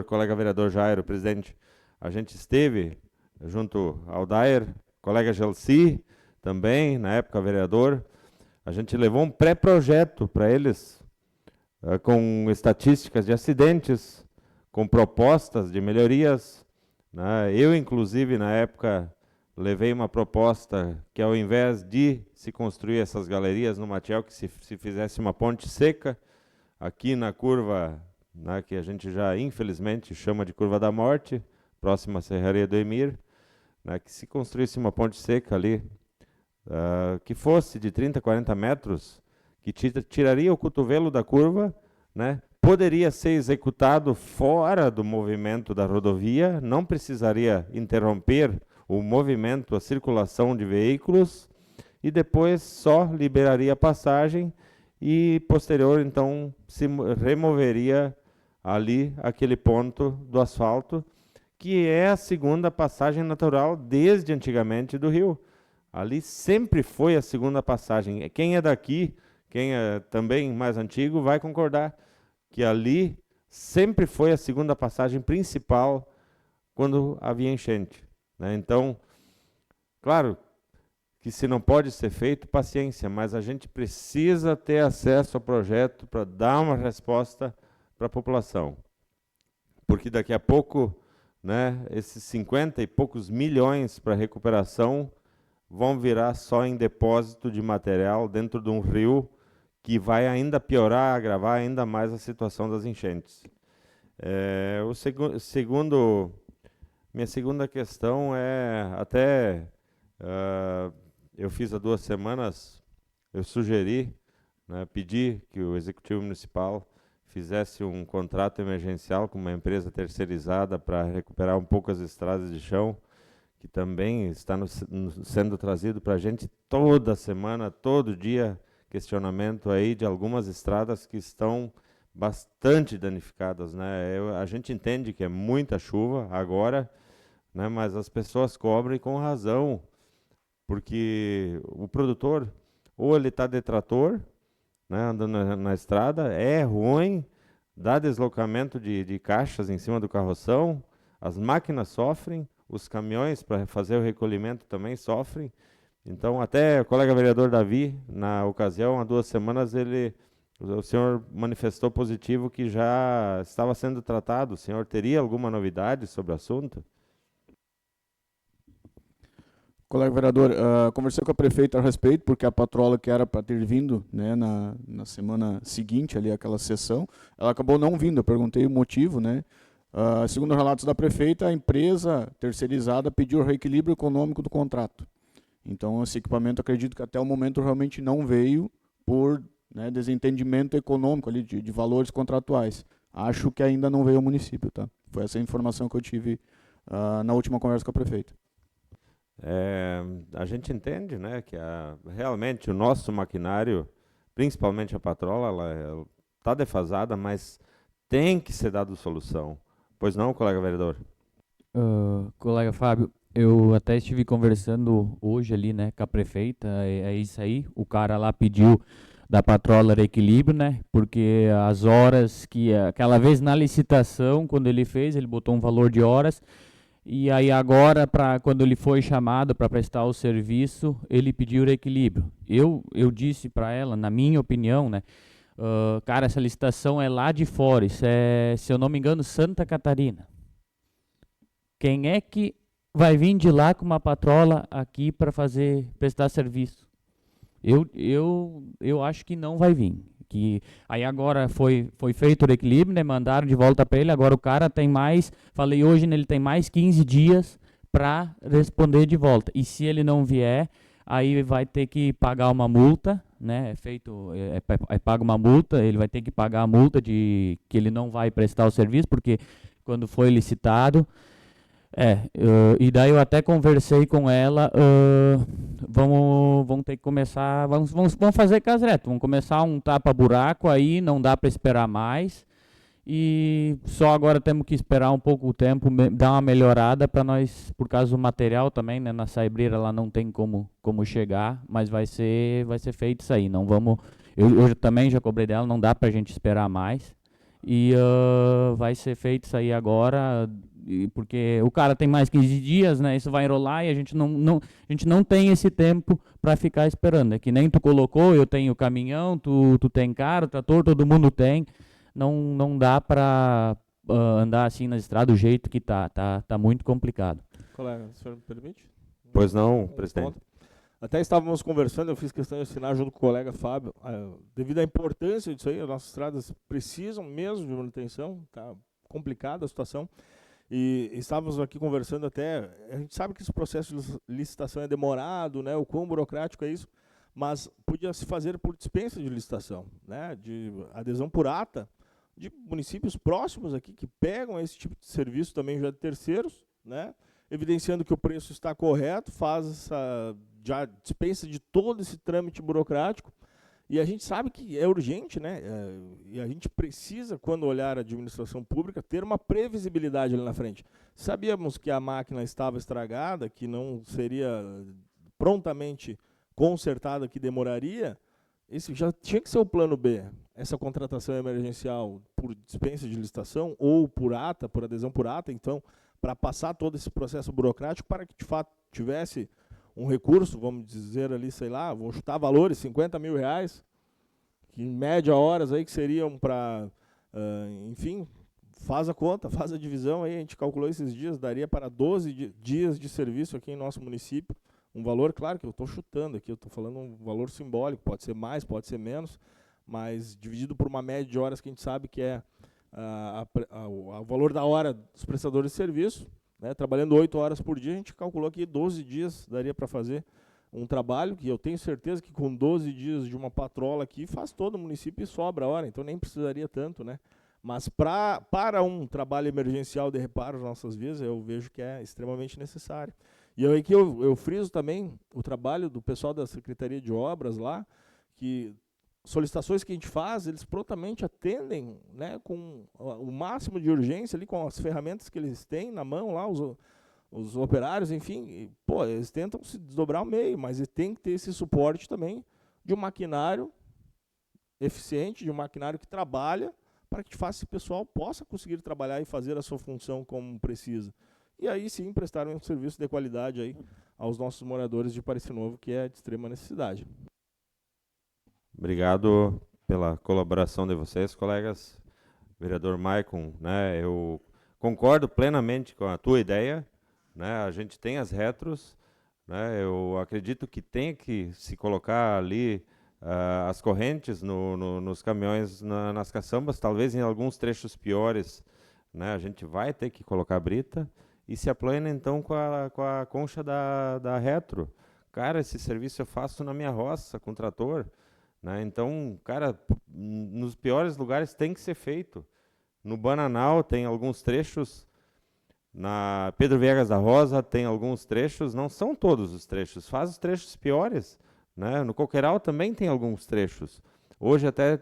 Speaker 4: colega vereador Jairo, presidente, a gente esteve junto ao DAER, colega Gelsi, também, na época vereador, a gente levou um pré-projeto para eles, com estatísticas de acidentes, com propostas de melhorias, né. Eu, inclusive, na época, levei uma proposta que, ao invés de se construir essas galerias no Matiel, que se fizesse uma ponte seca, aqui na curva, né, que a gente já, infelizmente, chama de Curva da Morte, próxima à Serraria do Emir, né, que se construísse uma ponte seca ali, que fosse de 30, 40 metros, que tiraria o cotovelo da curva, né, poderia ser executado fora do movimento da rodovia, não precisaria interromper o movimento, a circulação de veículos, e depois só liberaria a passagem e posterior, então, se removeria ali aquele ponto do asfalto, que é a segunda passagem natural desde antigamente do rio. Ali sempre foi a segunda passagem. Quem é daqui, quem é também mais antigo, vai concordar que ali sempre foi a segunda passagem principal quando havia enchente, né? Então, claro que se não pode ser feito, paciência, mas a gente precisa ter acesso ao projeto para dar uma resposta para a população. Porque daqui a pouco, né, esses 50 e poucos milhões para recuperação vão virar só em depósito de material dentro de um rio que vai ainda piorar, agravar ainda mais a situação das enchentes. Minha segunda questão é, até eu fiz há 2 semanas eu sugeri, né, pedi que o Executivo Municipal fizesse um contrato emergencial com uma empresa terceirizada para recuperar um pouco as estradas de chão, que também está sendo trazido para a gente toda semana, todo dia, questionamento aí de algumas estradas que estão bastante danificadas, né? A gente entende que é muita chuva agora, né, mas as pessoas cobram e com razão, porque o produtor, ou ele está de trator, né, andando na estrada, é ruim, dá deslocamento de caixas em cima do carroção, as máquinas sofrem, os caminhões para fazer o recolhimento também sofrem. Então, até o colega vereador Davi, na ocasião, há 2 semanas, o senhor manifestou positivo que já estava sendo tratado. O senhor teria alguma novidade sobre o assunto?
Speaker 5: Colega vereador, conversei com a prefeita a respeito, porque a patrola que era para ter vindo, né, na semana seguinte, ali, aquela sessão, ela acabou não vindo. Eu perguntei o motivo, né? Segundo relatos da prefeita, a empresa terceirizada pediu o reequilíbrio econômico do contrato. Então, esse equipamento, acredito que até o momento realmente não veio por, né, desentendimento econômico ali de valores contratuais. Acho que ainda não veio ao município, tá? Foi essa a informação que eu tive na última conversa com a prefeita.
Speaker 4: A gente entende, né, que realmente o nosso maquinário, principalmente a patrola, ela está defasada, mas tem que ser dado solução. Pois não, colega vereador?
Speaker 6: Colega Fábio, eu até estive conversando hoje ali, né, com a prefeita, é isso aí, o cara lá pediu da patrola equilíbrio, né, porque as horas que, aquela vez na licitação, quando ele fez, ele botou um valor de horas, e aí agora, quando ele foi chamado para prestar o serviço, ele pediu o equilíbrio. Eu disse para ela, na minha opinião, né, cara, essa licitação é lá de fora, isso é, se eu não me engano, Santa Catarina. Quem é que vai vir de lá com uma patrola aqui para prestar serviço? Eu acho que não vai vir. Aí agora foi feito o equilíbrio, né? Mandaram de volta para ele, agora o cara tem mais, falei hoje, ele tem mais 15 dias para responder de volta. E se ele não vier, aí vai ter que pagar uma multa, né? Paga uma multa, ele vai ter que pagar a multa de que ele não vai prestar o serviço, porque quando foi licitado. E daí eu até conversei com ela, vamos ter que começar, vamos fazer caso reto, vamos começar um tapa-buraco aí, não dá para esperar mais, e só agora temos que esperar um pouco o tempo, dar uma melhorada para nós, por causa do material também, né, na saibreira lá não tem como chegar, mas vai ser feito isso aí, não vamos, eu também já cobrei dela, não dá para a gente esperar mais, e vai ser feito isso aí agora, porque o cara tem mais 15 dias, né? Isso vai enrolar e a gente não tem esse tempo para ficar esperando. É que nem tu colocou, eu tenho caminhão, tu tem carro, trator, todo mundo tem. Não dá para andar assim na estrada do jeito que tá muito complicado.
Speaker 1: Colega, o senhor me permite?
Speaker 4: Pois não, presidente.
Speaker 1: Até estávamos conversando, eu fiz questão de assinar junto com o colega Fábio, devido à importância disso aí, as nossas estradas precisam mesmo de manutenção, tá complicada a situação. E estávamos aqui conversando até, a gente sabe que esse processo de licitação é demorado, né, o quão burocrático é isso, mas podia se fazer por dispensa de licitação, né, de adesão por ata, de municípios próximos aqui que pegam esse tipo de serviço também já de terceiros, né, evidenciando que o preço está correto, faz essa já dispensa de todo esse trâmite burocrático. E a gente sabe que é urgente, né? E a gente precisa, quando olhar a administração pública, ter uma previsibilidade ali na frente. Sabíamos que a máquina estava estragada, que não seria prontamente consertada, que demoraria. Esse já tinha que ser o plano B. Essa contratação emergencial por dispensa de licitação ou por ata, por adesão por ata, então, para passar todo esse processo burocrático, para que de fato tivesse um recurso, vamos dizer ali, sei lá, vou chutar valores, 50 mil reais, que em média horas aí que seriam para, enfim, faz a conta, faz a divisão aí, a gente calculou esses dias, daria para 12 dias de serviço aqui em nosso município, um valor, claro que eu estou chutando aqui, eu estou falando um valor simbólico, pode ser mais, pode ser menos, mas dividido por uma média de horas que a gente sabe que é o valor da hora dos prestadores de serviço, né, trabalhando 8 horas por dia, a gente calculou que 12 dias daria para fazer um trabalho que eu tenho certeza que com 12 dias de uma patrola aqui faz todo o município e sobra a hora, então nem precisaria tanto, né? Mas para um trabalho emergencial de reparo nas nossas vias, eu vejo que é extremamente necessário. E aí que eu friso também o trabalho do pessoal da Secretaria de Obras lá, que solicitações que a gente faz, eles prontamente atendem, né, com o máximo de urgência ali, com as ferramentas que eles têm na mão lá, os operários, enfim, e, pô, eles tentam se desdobrar ao meio, mas tem que ter esse suporte também de um maquinário eficiente, de um maquinário que trabalha, para que esse pessoal possa conseguir trabalhar e fazer a sua função como precisa. E aí sim prestar um serviço de qualidade aí aos nossos moradores de Parecis Novo, que é de extrema necessidade.
Speaker 4: Obrigado pela colaboração de vocês, colegas. Vereador Maicon, né, eu concordo plenamente com a tua ideia, né, a gente tem as retros, né, eu acredito que tem que se colocar ali as correntes nos caminhões, nas caçambas, talvez em alguns trechos piores, né, a gente vai ter que colocar brita e se aplana então com a concha da retro. Cara, esse serviço eu faço na minha roça, com trator, né, então, cara, nos piores lugares tem que ser feito. No Bananal tem alguns trechos, na Pedro Viegas da Rosa tem alguns trechos, não são todos os trechos, faz os trechos piores, né? No Coqueiral também tem alguns trechos. Hoje até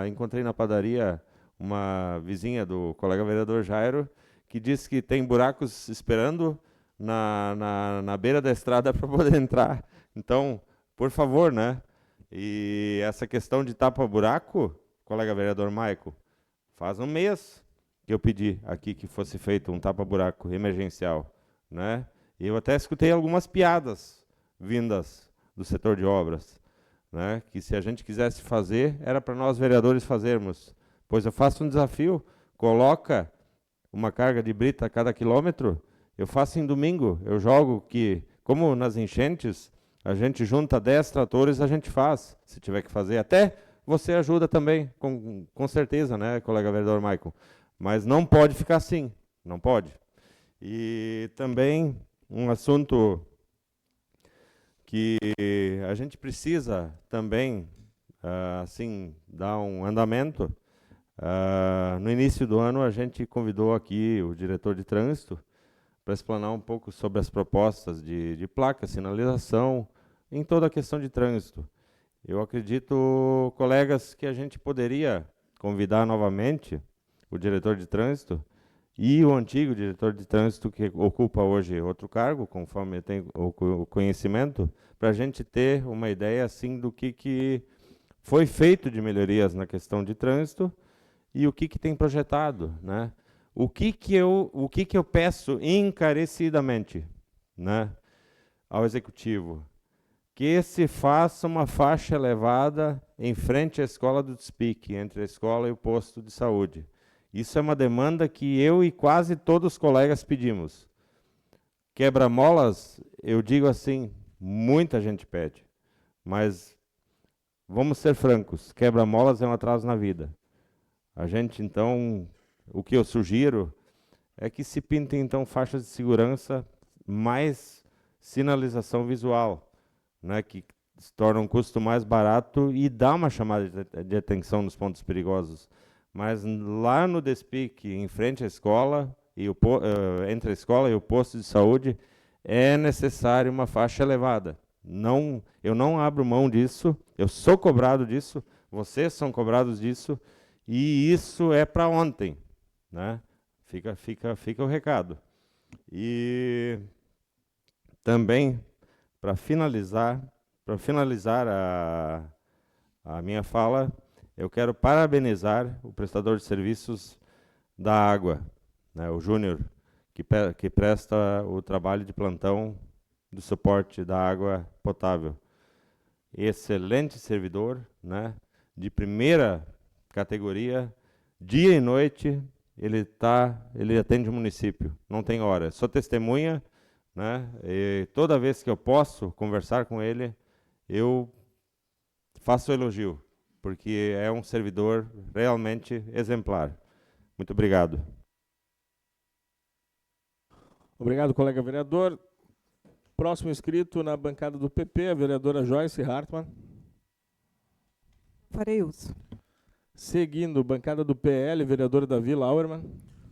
Speaker 4: encontrei na padaria uma vizinha do colega vereador Jairo, que disse que tem buracos esperando na beira da estrada para poder entrar. Então, por favor, né? E essa questão de tapa-buraco, colega vereador Maico, faz um mês que eu pedi aqui que fosse feito um tapa-buraco emergencial, né? E eu até escutei algumas piadas vindas do setor de obras, né? Que se a gente quisesse fazer, era para nós vereadores fazermos. Pois eu faço um desafio, coloca uma carga de brita a cada quilômetro, eu faço em domingo, eu jogo que, como nas enchentes, a gente junta 10 tratores, a gente faz, se tiver que fazer. Até você ajuda também, com certeza, né, colega vereador Maicon? Mas não pode ficar assim, não pode. E também um assunto que a gente precisa também, assim, dar um andamento. No início do ano, a gente convidou aqui o diretor de trânsito para explanar um pouco sobre as propostas de placa, sinalização, em toda a questão de trânsito. Eu acredito, colegas, que a gente poderia convidar novamente o diretor de trânsito e o antigo diretor de trânsito, que ocupa hoje outro cargo, conforme tem o conhecimento, para a gente ter uma ideia assim do que foi feito de melhorias na questão de trânsito e o que tem projetado, né? O que eu peço encarecidamente, né, ao executivo? Que se faça uma faixa elevada em frente à escola do DSPIC, entre a escola e o posto de saúde. Isso é uma demanda que eu e quase todos os colegas pedimos. Quebra-molas, eu digo assim, muita gente pede. Mas vamos ser francos, quebra-molas é um atraso na vida. A gente, então, o que eu sugiro é que se pintem, então, faixas de segurança, mais sinalização visual, né, que se torna um custo mais barato e dá uma chamada de atenção nos pontos perigosos. Mas lá no DSPIC, em frente à escola, entre a escola e o posto de saúde, é necessário uma faixa elevada. Eu não abro mão disso, eu sou cobrado disso, vocês são cobrados disso, e isso é para ontem, né? Fica o recado. E também, para finalizar a minha fala, eu quero parabenizar o prestador de serviços da água, né, o Júnior, que presta o trabalho de plantão do suporte da água potável. Excelente servidor, né, de primeira categoria, dia e noite, ele atende o município, não tem hora, sou testemunha, né, e toda vez que eu posso conversar com ele, eu faço elogio, porque é um servidor realmente exemplar. Muito obrigado.
Speaker 1: Obrigado, colega vereador. Próximo inscrito na bancada do PP, a vereadora Joyce Hartmann.
Speaker 2: Farei uso.
Speaker 1: Seguindo, bancada do PL, vereador Davi Lauermann.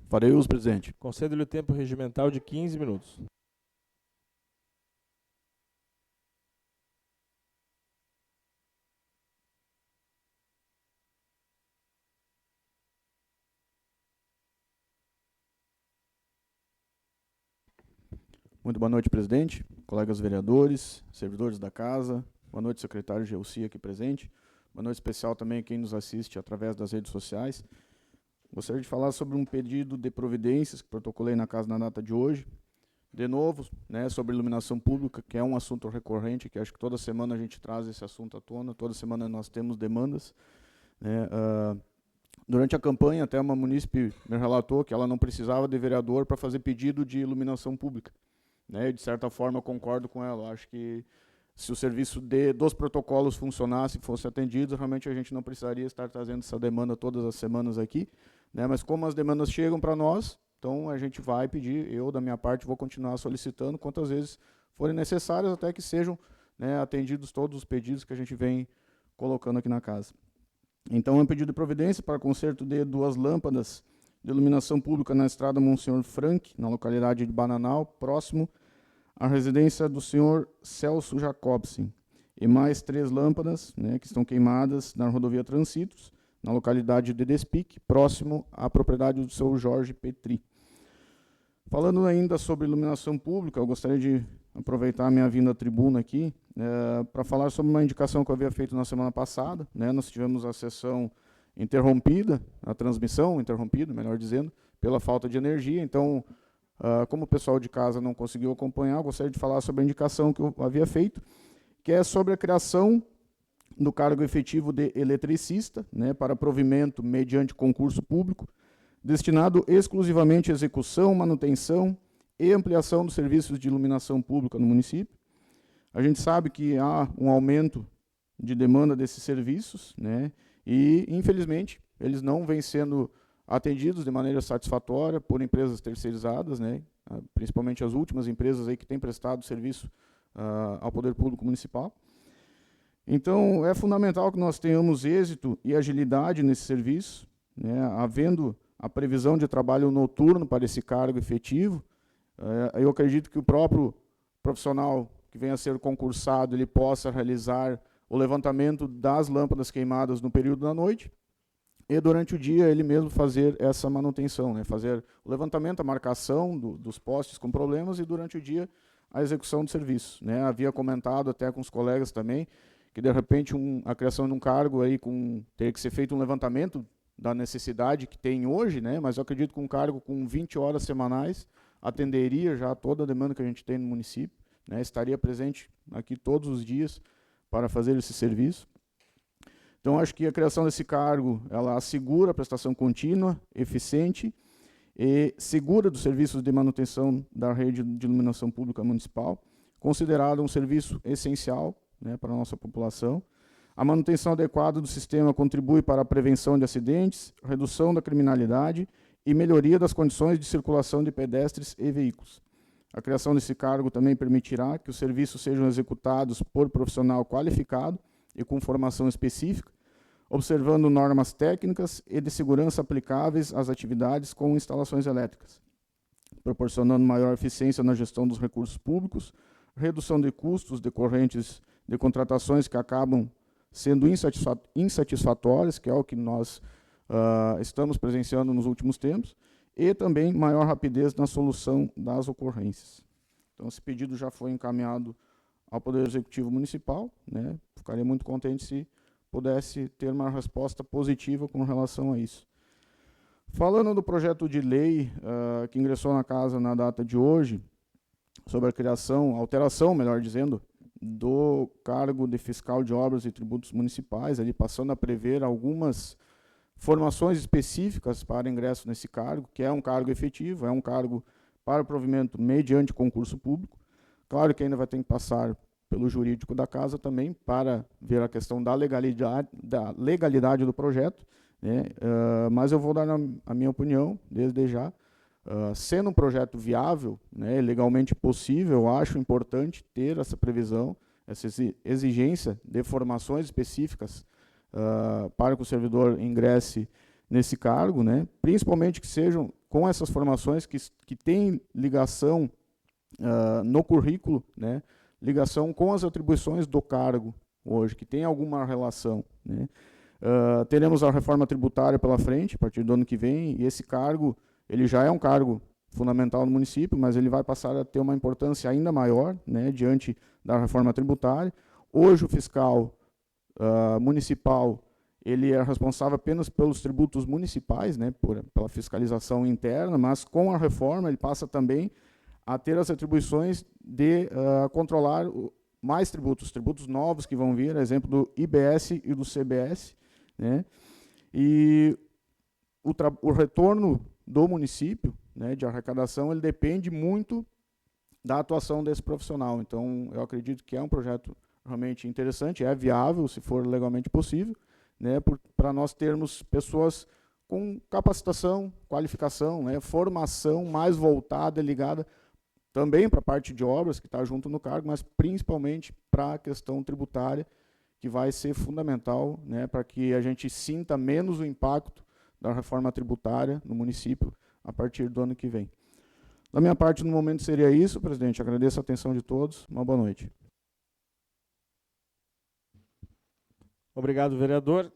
Speaker 5: Farei uso, presidente.
Speaker 1: Concedo-lhe o tempo regimental de 15 minutos.
Speaker 5: Muito boa noite, presidente, colegas vereadores, servidores da casa. Boa noite, secretário Gelsi aqui presente. Boa noite especial também a quem nos assiste através das redes sociais. Gostaria de falar sobre um pedido de providências que protocolei na casa na data de hoje. De novo, né, sobre iluminação pública, que é um assunto recorrente, que acho que toda semana a gente traz esse assunto à tona, toda semana nós temos demandas, né. Durante a campanha, até uma munícipe me relatou que ela não precisava de vereador para fazer pedido de iluminação pública. Né, de certa forma, eu concordo com ela. Acho que se o serviço dos protocolos funcionasse, fosse atendido, realmente a gente não precisaria estar trazendo essa demanda todas as semanas aqui. Né, mas como as demandas chegam para nós, então a gente vai pedir, eu da minha parte vou continuar solicitando quantas vezes forem necessárias, até que sejam, né, atendidos todos os pedidos que a gente vem colocando aqui na casa. Então, é um pedido de providência para conserto de 2 lâmpadas de iluminação pública na estrada Monsenhor Frank, na localidade de Bananal, próximo à residência do senhor Celso Jacobsen, e mais 3 lâmpadas, né, que estão queimadas na rodovia Transitos, na localidade de Despique, próximo à propriedade do seu Jorge Petri. Falando ainda sobre iluminação pública, eu gostaria de aproveitar a minha vinda à tribuna aqui para falar sobre uma indicação que eu havia feito na semana passada. Né, nós tivemos a sessão interrompida, a transmissão interrompida, melhor dizendo, pela falta de energia. Então, como o pessoal de casa não conseguiu acompanhar, eu gostaria de falar sobre a indicação que eu havia feito, que é sobre a criação do cargo efetivo de eletricista, né, para provimento mediante concurso público, destinado exclusivamente à execução, manutenção e ampliação dos serviços de iluminação pública no município. A gente sabe que há um aumento de demanda desses serviços, né, e, infelizmente, eles não vêm sendo atendidos de maneira satisfatória por empresas terceirizadas, né, principalmente as últimas empresas aí que têm prestado serviço ao poder público municipal. Então, é fundamental que nós tenhamos êxito e agilidade nesse serviço, né, havendo a previsão de trabalho noturno para esse cargo efetivo. Eu acredito que o próprio profissional que venha a ser concursado, ele possa realizar o levantamento das lâmpadas queimadas no período da noite, e durante o dia ele mesmo fazer essa manutenção, né, fazer o levantamento, a marcação dos postes com problemas, e durante o dia a execução do serviço. Né. Havia comentado até com os colegas também, que de repente a criação de um cargo aí ter que ser feito um levantamento da necessidade que tem hoje, né, mas eu acredito que um cargo com 20 horas semanais atenderia já toda a demanda que a gente tem no município, né, estaria presente aqui todos os dias para fazer esse serviço. Então, acho que a criação desse cargo, ela assegura a prestação contínua, eficiente e segura dos serviços de manutenção da rede de iluminação pública municipal, considerado um serviço essencial, né, para a nossa população. A manutenção adequada do sistema contribui para a prevenção de acidentes, redução da criminalidade e melhoria das condições de circulação de pedestres e veículos. A criação desse cargo também permitirá que os serviços sejam executados por profissional qualificado e com formação específica, observando normas técnicas e de segurança aplicáveis às atividades com instalações elétricas, proporcionando maior eficiência na gestão dos recursos públicos, redução de custos decorrentes de contratações que acabam sendo insatisfatórias, que é o que nós estamos presenciando nos últimos tempos, e também maior rapidez na solução das ocorrências. Então, esse pedido já foi encaminhado ao Poder Executivo Municipal, né? Ficaria muito contente se pudesse ter uma resposta positiva com relação a isso. Falando do projeto de lei que ingressou na casa na data de hoje, sobre a alteração, melhor dizendo, do cargo de fiscal de obras e tributos municipais, ali passando a prever algumas formações específicas para ingresso nesse cargo, que é um cargo efetivo, é um cargo para provimento mediante concurso público. Claro que ainda vai ter que passar pelo jurídico da casa também, para ver a questão da legalidade do projeto, né? Mas eu vou dar a minha opinião, desde já, Sendo um projeto viável, né, legalmente possível, eu acho importante ter essa previsão, essa exigência de formações específicas para que o servidor ingresse nesse cargo, né, principalmente que sejam com essas formações que têm ligação no currículo, né, ligação com as atribuições do cargo hoje, que tem alguma relação, né. Teremos a reforma tributária pela frente, a partir do ano que vem, e esse cargo, ele já é um cargo fundamental no município, mas ele vai passar a ter uma importância ainda maior, né, diante da reforma tributária. Hoje o fiscal municipal, ele é responsável apenas pelos tributos municipais, né, pela fiscalização interna, mas com a reforma ele passa também a ter as atribuições de controlar mais tributos novos que vão vir, exemplo do IBS e do CBS, né, e o retorno do município, né, de arrecadação, ele depende muito da atuação desse profissional. Então, eu acredito que é um projeto realmente interessante, é viável, se for legalmente possível, né, para nós termos pessoas com capacitação, qualificação, né, formação mais voltada, ligada também para a parte de obras, que está junto no cargo, mas principalmente para a questão tributária, que vai ser fundamental, né, para que a gente sinta menos o impacto da reforma tributária no município a partir do ano que vem. Da minha parte, no momento, seria isso, presidente. Agradeço a atenção de todos. Uma boa noite.
Speaker 1: Obrigado, vereador.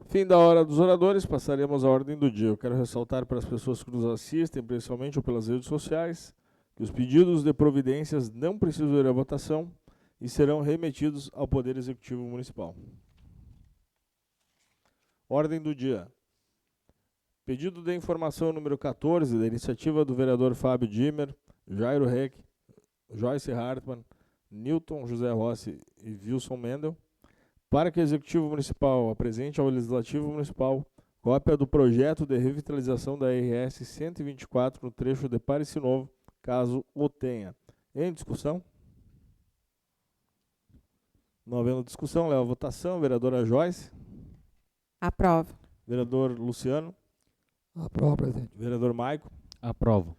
Speaker 1: Fim da hora dos oradores, passaremos à ordem do dia. Eu quero ressaltar para as pessoas que nos assistem, principalmente ou pelas redes sociais, que os pedidos de providências não precisam ir à votação e serão remetidos ao Poder Executivo Municipal. Ordem do dia. Pedido de informação número 14, da iniciativa do vereador Fábio Dimmer, Jairo Reck, Joyce Hartmann, Newton José Rossi e Wilson Mendel, para que o Executivo Municipal apresente ao Legislativo Municipal cópia do projeto de revitalização da RS 124 no trecho de Parecis Novo, caso o tenha. Em discussão? Não havendo discussão, leva a votação. Vereadora Joyce.
Speaker 2: Aprovo.
Speaker 1: Vereador Luciano.
Speaker 3: Aprovo, presidente.
Speaker 1: Vereador Maico.
Speaker 6: Aprovo.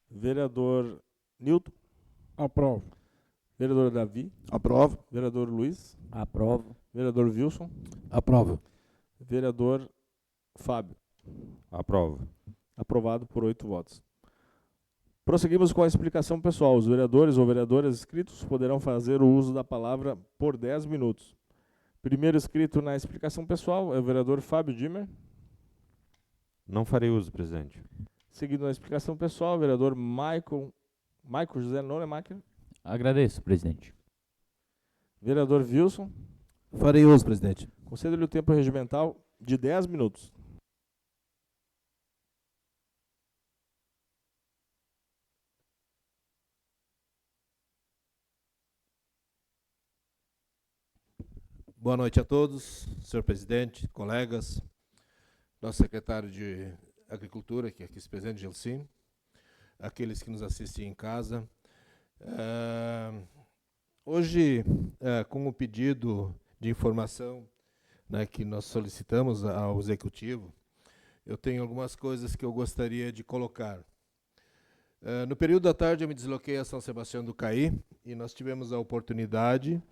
Speaker 1: Vereador Nilton.
Speaker 3: Aprovo.
Speaker 1: Vereador Davi.
Speaker 5: Aprovo.
Speaker 1: Vereador Luiz.
Speaker 6: Aprovo.
Speaker 1: Vereador Wilson.
Speaker 3: Aprovo.
Speaker 1: Vereador Fábio.
Speaker 4: Aprovo.
Speaker 1: Aprovado por 8 votos. Prosseguimos com a explicação pessoal. Os vereadores ou vereadoras inscritos poderão fazer o uso da palavra por 10 minutos. Primeiro inscrito na explicação pessoal é o vereador Fábio Dimmer.
Speaker 4: Não farei uso, presidente.
Speaker 1: Seguido na explicação pessoal, o vereador Michael José Nonemacher.
Speaker 6: Agradeço, presidente.
Speaker 1: Vereador Wilson.
Speaker 3: Farei uso, presidente.
Speaker 1: Concedo-lhe o tempo regimental de 10 minutos.
Speaker 3: Boa noite a todos, senhor presidente, colegas, nosso secretário de Agricultura, que é aqui presente, Gelsin, aqueles que nos assistem em casa. Hoje, com o pedido de informação, né, que nós solicitamos ao Executivo, eu tenho algumas coisas que eu gostaria de colocar. No período da tarde, eu me desloquei a São Sebastião do Caí e nós tivemos a oportunidade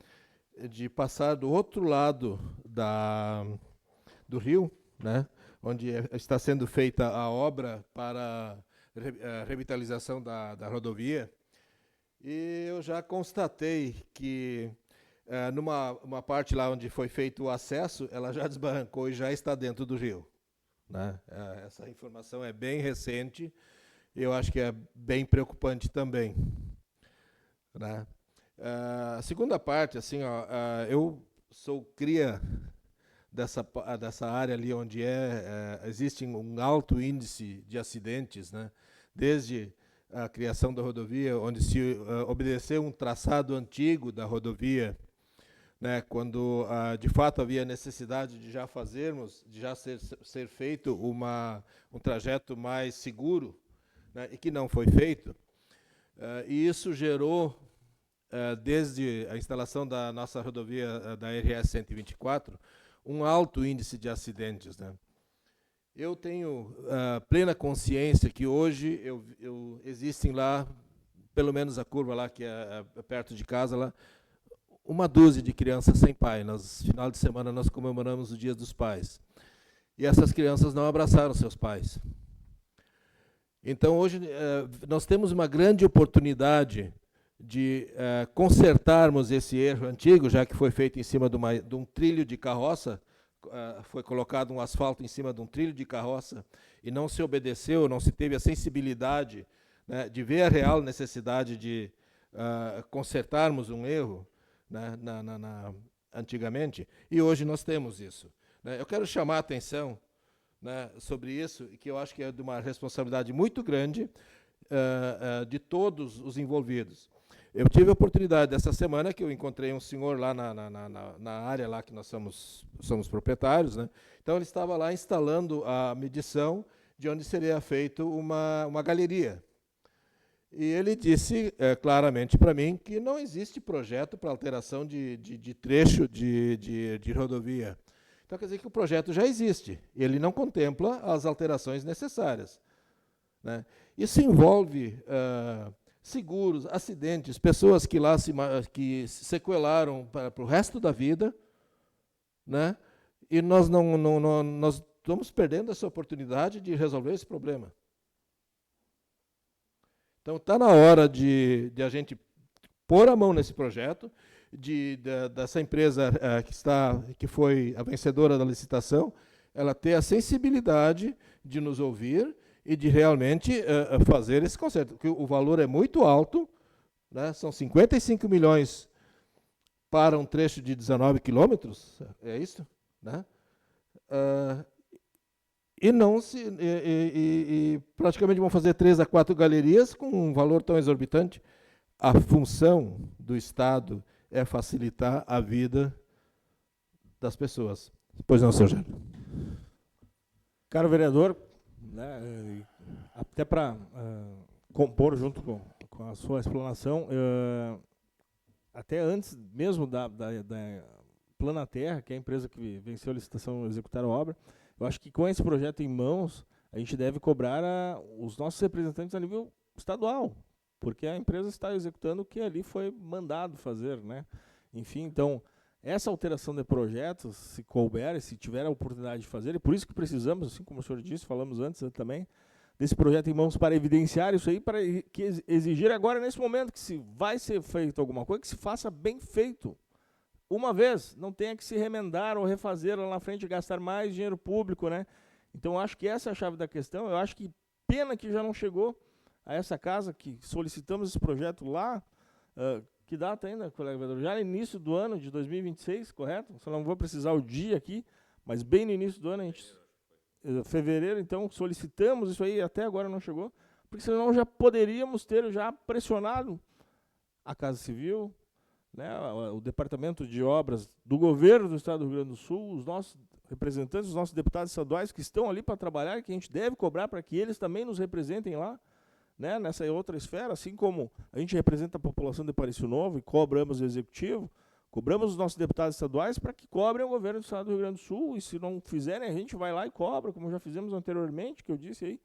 Speaker 3: de passar do outro lado do rio, né, onde está sendo feita a obra para a revitalização da rodovia, e eu já constatei que numa parte lá onde foi feito o acesso, ela já desbarrancou e já está dentro do rio, né? Essa informação é bem recente, eu acho que é bem preocupante também, né? A segunda parte, assim, eu sou cria dessa área ali onde existe um alto índice de acidentes, né? Desde a criação da rodovia, onde se obedeceu um traçado antigo da rodovia, né? Quando de fato havia necessidade de já ser feito um trajeto mais seguro, né? E que não foi feito, e isso gerou, desde a instalação da nossa rodovia da RS 124, um alto índice de acidentes, né? Eu tenho plena consciência que hoje existem lá, pelo menos a curva lá, que é perto de casa, lá, uma dúzia de crianças sem pai. Nos final de semana nós comemoramos o Dia dos Pais. E essas crianças não abraçaram seus pais. Então, hoje, nós temos uma grande oportunidade de consertarmos esse erro antigo, já que foi feito em cima de um trilho de carroça, foi colocado um asfalto em cima de um trilho de carroça, e não se obedeceu, não se teve a sensibilidade, né, de ver a real necessidade de consertarmos um erro, né, antigamente, e hoje nós temos isso. Né. Eu quero chamar a atenção, né, sobre isso, que eu acho que é de uma responsabilidade muito grande de todos os envolvidos. Eu tive a oportunidade dessa semana que eu encontrei um senhor lá na área lá que nós somos proprietários, né? Então ele estava lá instalando a medição de onde seria feita uma galeria. E ele disse claramente para mim que não existe projeto para alteração de trecho de rodovia. Então quer dizer que o projeto já existe, ele não contempla as alterações necessárias, né? Isso envolve seguros, acidentes, pessoas que lá que sequelaram para o resto da vida, né? E nós nós estamos perdendo essa oportunidade de resolver esse problema. Então está na hora de a gente pôr a mão nesse projeto, dessa empresa que foi a vencedora da licitação, ela ter a sensibilidade de nos ouvir e de realmente fazer esse conserto, porque o valor é muito alto, né? São 55 milhões para um trecho de 19 quilômetros, é isso? Né? E praticamente vão fazer 3 a 4 galerias com um valor tão exorbitante. A função do Estado é facilitar a vida das pessoas. Pois não, senhor Gélio.
Speaker 1: Caro vereador, né, até para compor junto com a sua explanação, até antes mesmo da Planaterra, que é a empresa que venceu a licitação e executar a obra, eu acho que com esse projeto em mãos, a gente deve cobrar os nossos representantes a nível estadual, porque a empresa está executando o que ali foi mandado fazer, né? Enfim, então, essa alteração de projetos, se couber, se tiver a oportunidade de fazer, e por isso que precisamos, assim como o senhor disse, falamos antes também, desse projeto em mãos para evidenciar isso aí, para exigir agora, nesse momento, que se vai ser feito alguma coisa, que se faça bem feito. Uma vez, não tenha que se remendar ou refazer lá na frente e gastar mais dinheiro público, né? Então, eu acho que essa é a chave da questão. Eu acho que pena que já não chegou a essa casa, que solicitamos esse projeto lá, que data ainda, colega vereador? Já no início do ano de 2026, correto? Só não vou precisar o dia aqui, mas bem no início do ano, a gente, fevereiro, então, solicitamos isso aí, até agora não chegou, porque senão já poderíamos ter já pressionado a Casa Civil, né, o Departamento de Obras do Governo do Estado do Rio Grande do Sul, os nossos representantes, os nossos deputados estaduais que estão ali para trabalhar e que a gente deve cobrar para que eles também nos representem lá, né, nessa outra esfera, assim como a gente representa a população de Parecio Novo e cobramos o Executivo, cobramos os nossos deputados estaduais para que cobrem o Governo do Estado do Rio Grande do Sul, e se não fizerem, a gente vai lá e cobra, como já fizemos anteriormente, que eu disse aí.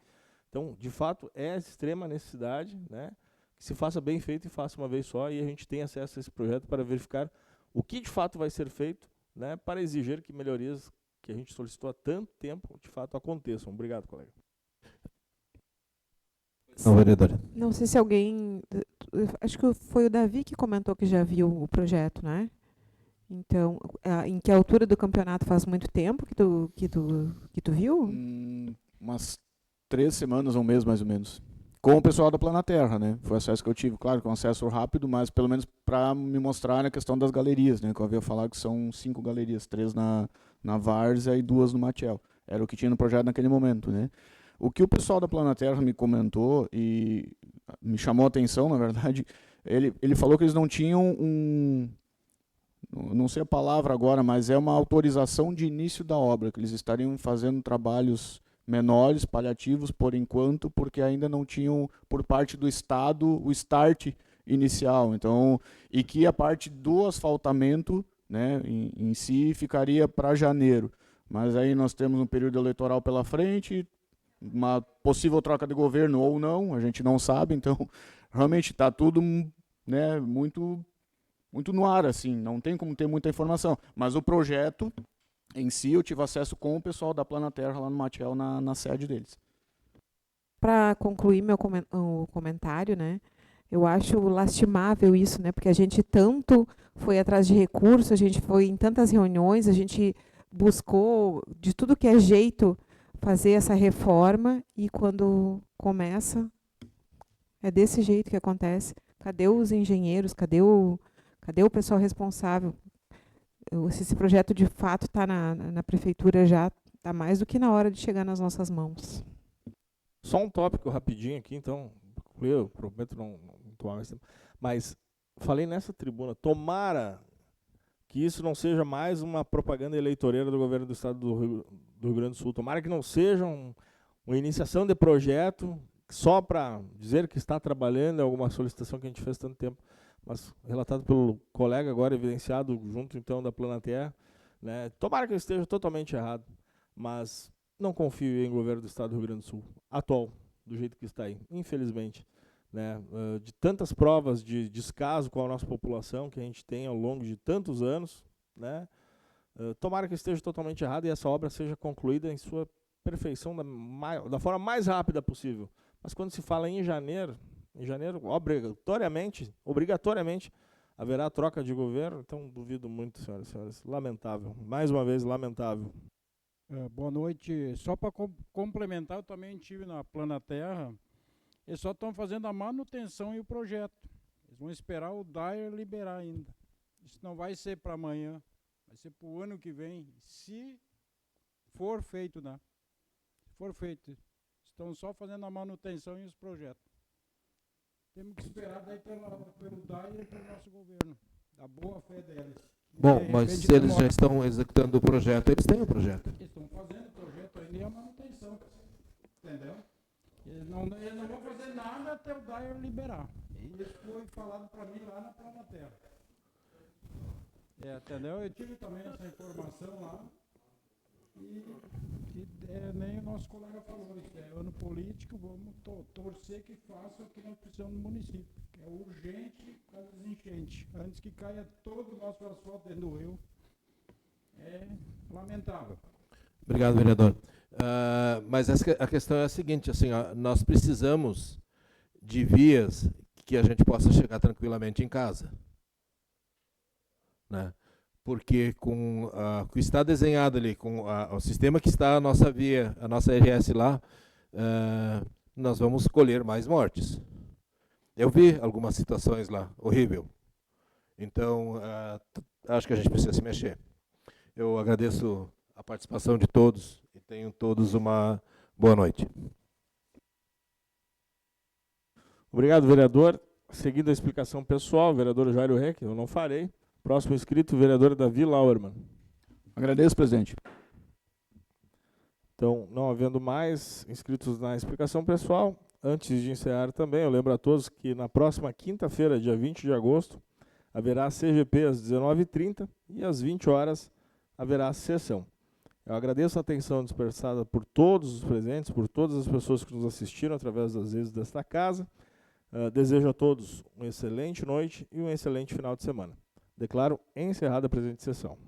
Speaker 1: Então, de fato, é extrema necessidade, né, que se faça bem feito e faça uma vez só, e a gente tem acesso a esse projeto para verificar o que de fato vai ser feito, né, para exigir que melhorias que a gente solicitou há tanto tempo, de fato, aconteçam. Obrigado, colega.
Speaker 3: Não, vereadora.
Speaker 2: Não sei se alguém... Acho que foi o Davi que comentou que já viu o projeto, né? Então, em que altura do campeonato faz muito tempo que tu viu?
Speaker 5: Umas 3 semanas, um mês mais ou menos. Com o pessoal da Planaterra, né? Foi o acesso que eu tive, claro, com acesso rápido, mas pelo menos para me mostrar a questão das galerias, né? Que eu havia falado que são 5 galerias, 3 na Várzea e 2 no Matiel. Era o que tinha no projeto naquele momento, né? O que o pessoal da Planaterra me comentou e me chamou a atenção, na verdade, ele falou que eles não tinham não sei a palavra agora, mas é uma autorização de início da obra, que eles estariam fazendo trabalhos menores, paliativos, por enquanto, porque ainda não tinham, por parte do Estado, o start inicial. Então, e que a parte do asfaltamento, né, em si, ficaria para janeiro. Mas aí nós temos um período eleitoral pela frente, uma possível troca de governo ou não, a gente não sabe, então realmente está tudo, né, muito no ar, assim, não tem como ter muita informação. Mas o projeto em si eu tive acesso com o pessoal da Planaterra lá no Matiel, na sede deles.
Speaker 2: Para concluir o comentário, né? Eu acho lastimável isso, né? Porque a gente tanto foi atrás de recursos, a gente foi em tantas reuniões, a gente buscou de tudo que é jeito fazer essa reforma e quando começa é desse jeito que acontece. Cadê os engenheiros? Cadê o pessoal responsável? Se esse projeto de fato está na prefeitura já, está mais do que na hora de chegar nas nossas mãos.
Speaker 1: Só um tópico rapidinho aqui, então, eu prometo não tomar mais tempo, mas falei nessa tribuna, tomara que isso não seja mais uma propaganda eleitoreira do governo do estado do Rio Grande do Sul, tomara que não seja uma iniciação de projeto só para dizer que está trabalhando em alguma solicitação que a gente fez tanto tempo, mas relatado pelo colega agora, evidenciado junto então da Planaterra, né? Tomara que eu esteja totalmente errado, mas não confio em governo do estado do Rio Grande do Sul, atual, do jeito que está aí, infelizmente, né? De tantas provas de descaso com a nossa população que a gente tem ao longo de tantos anos, né? Tomara que eu esteja totalmente errado e essa obra seja concluída em sua perfeição da forma mais rápida possível. Mas quando se fala em janeiro, obrigatoriamente, haverá troca de governo, então duvido muito, senhoras e senhores. Lamentável. Mais uma vez, lamentável.
Speaker 7: Boa noite. Só para complementar, eu também estive na Planaterra. Eles só estão fazendo a manutenção e o projeto. Eles vão esperar o DAER liberar ainda. Isso não vai ser para amanhã, vai ser para o ano que vem, se for feito, né? Se for feito. Estão só fazendo a manutenção e os projetos. Temos que esperar daí pelo DAER e pelo nosso governo, da boa fé deles.
Speaker 3: Bom, mas se eles já estão executando o projeto, eles têm o projeto.
Speaker 7: Eles estão fazendo o projeto ainda e a manutenção, entendeu? Eles não vão fazer nada até o DAER liberar. Isso foi falado para mim lá na Planaterra. Entendeu? Eu tive também essa informação lá. E nem o nosso colega falou, isso é ano político, vamos torcer que faça o que nós precisamos no município, que é urgente para as enchentes, antes que caia todo o nosso asfalto dentro do rio. É lamentável.
Speaker 3: Obrigado, vereador. Mas a questão é a seguinte, assim, nós precisamos de vias que a gente possa chegar tranquilamente em casa, né? Porque com o que está desenhado ali, com o sistema que está a nossa via, a nossa RS lá, nós vamos colher mais mortes. Eu vi algumas situações lá, horrível. Então, acho que a gente precisa se mexer. Eu agradeço a participação de todos e tenham todos uma boa noite.
Speaker 1: Obrigado, vereador. Seguindo a explicação pessoal, vereador Jairo Reck, eu não farei. Próximo inscrito, vereador Davi Lauermann.
Speaker 5: Agradeço, presidente.
Speaker 1: Então, não havendo mais inscritos na explicação pessoal, antes de encerrar também, eu lembro a todos que na próxima quinta-feira, dia 20 de agosto, haverá CGP às 19h30 e às 20 horas haverá sessão. Eu agradeço a atenção dispersada por todos os presentes, por todas as pessoas que nos assistiram através das redes desta casa. Desejo a todos uma excelente noite e um excelente final de semana. Declaro encerrada a presente sessão.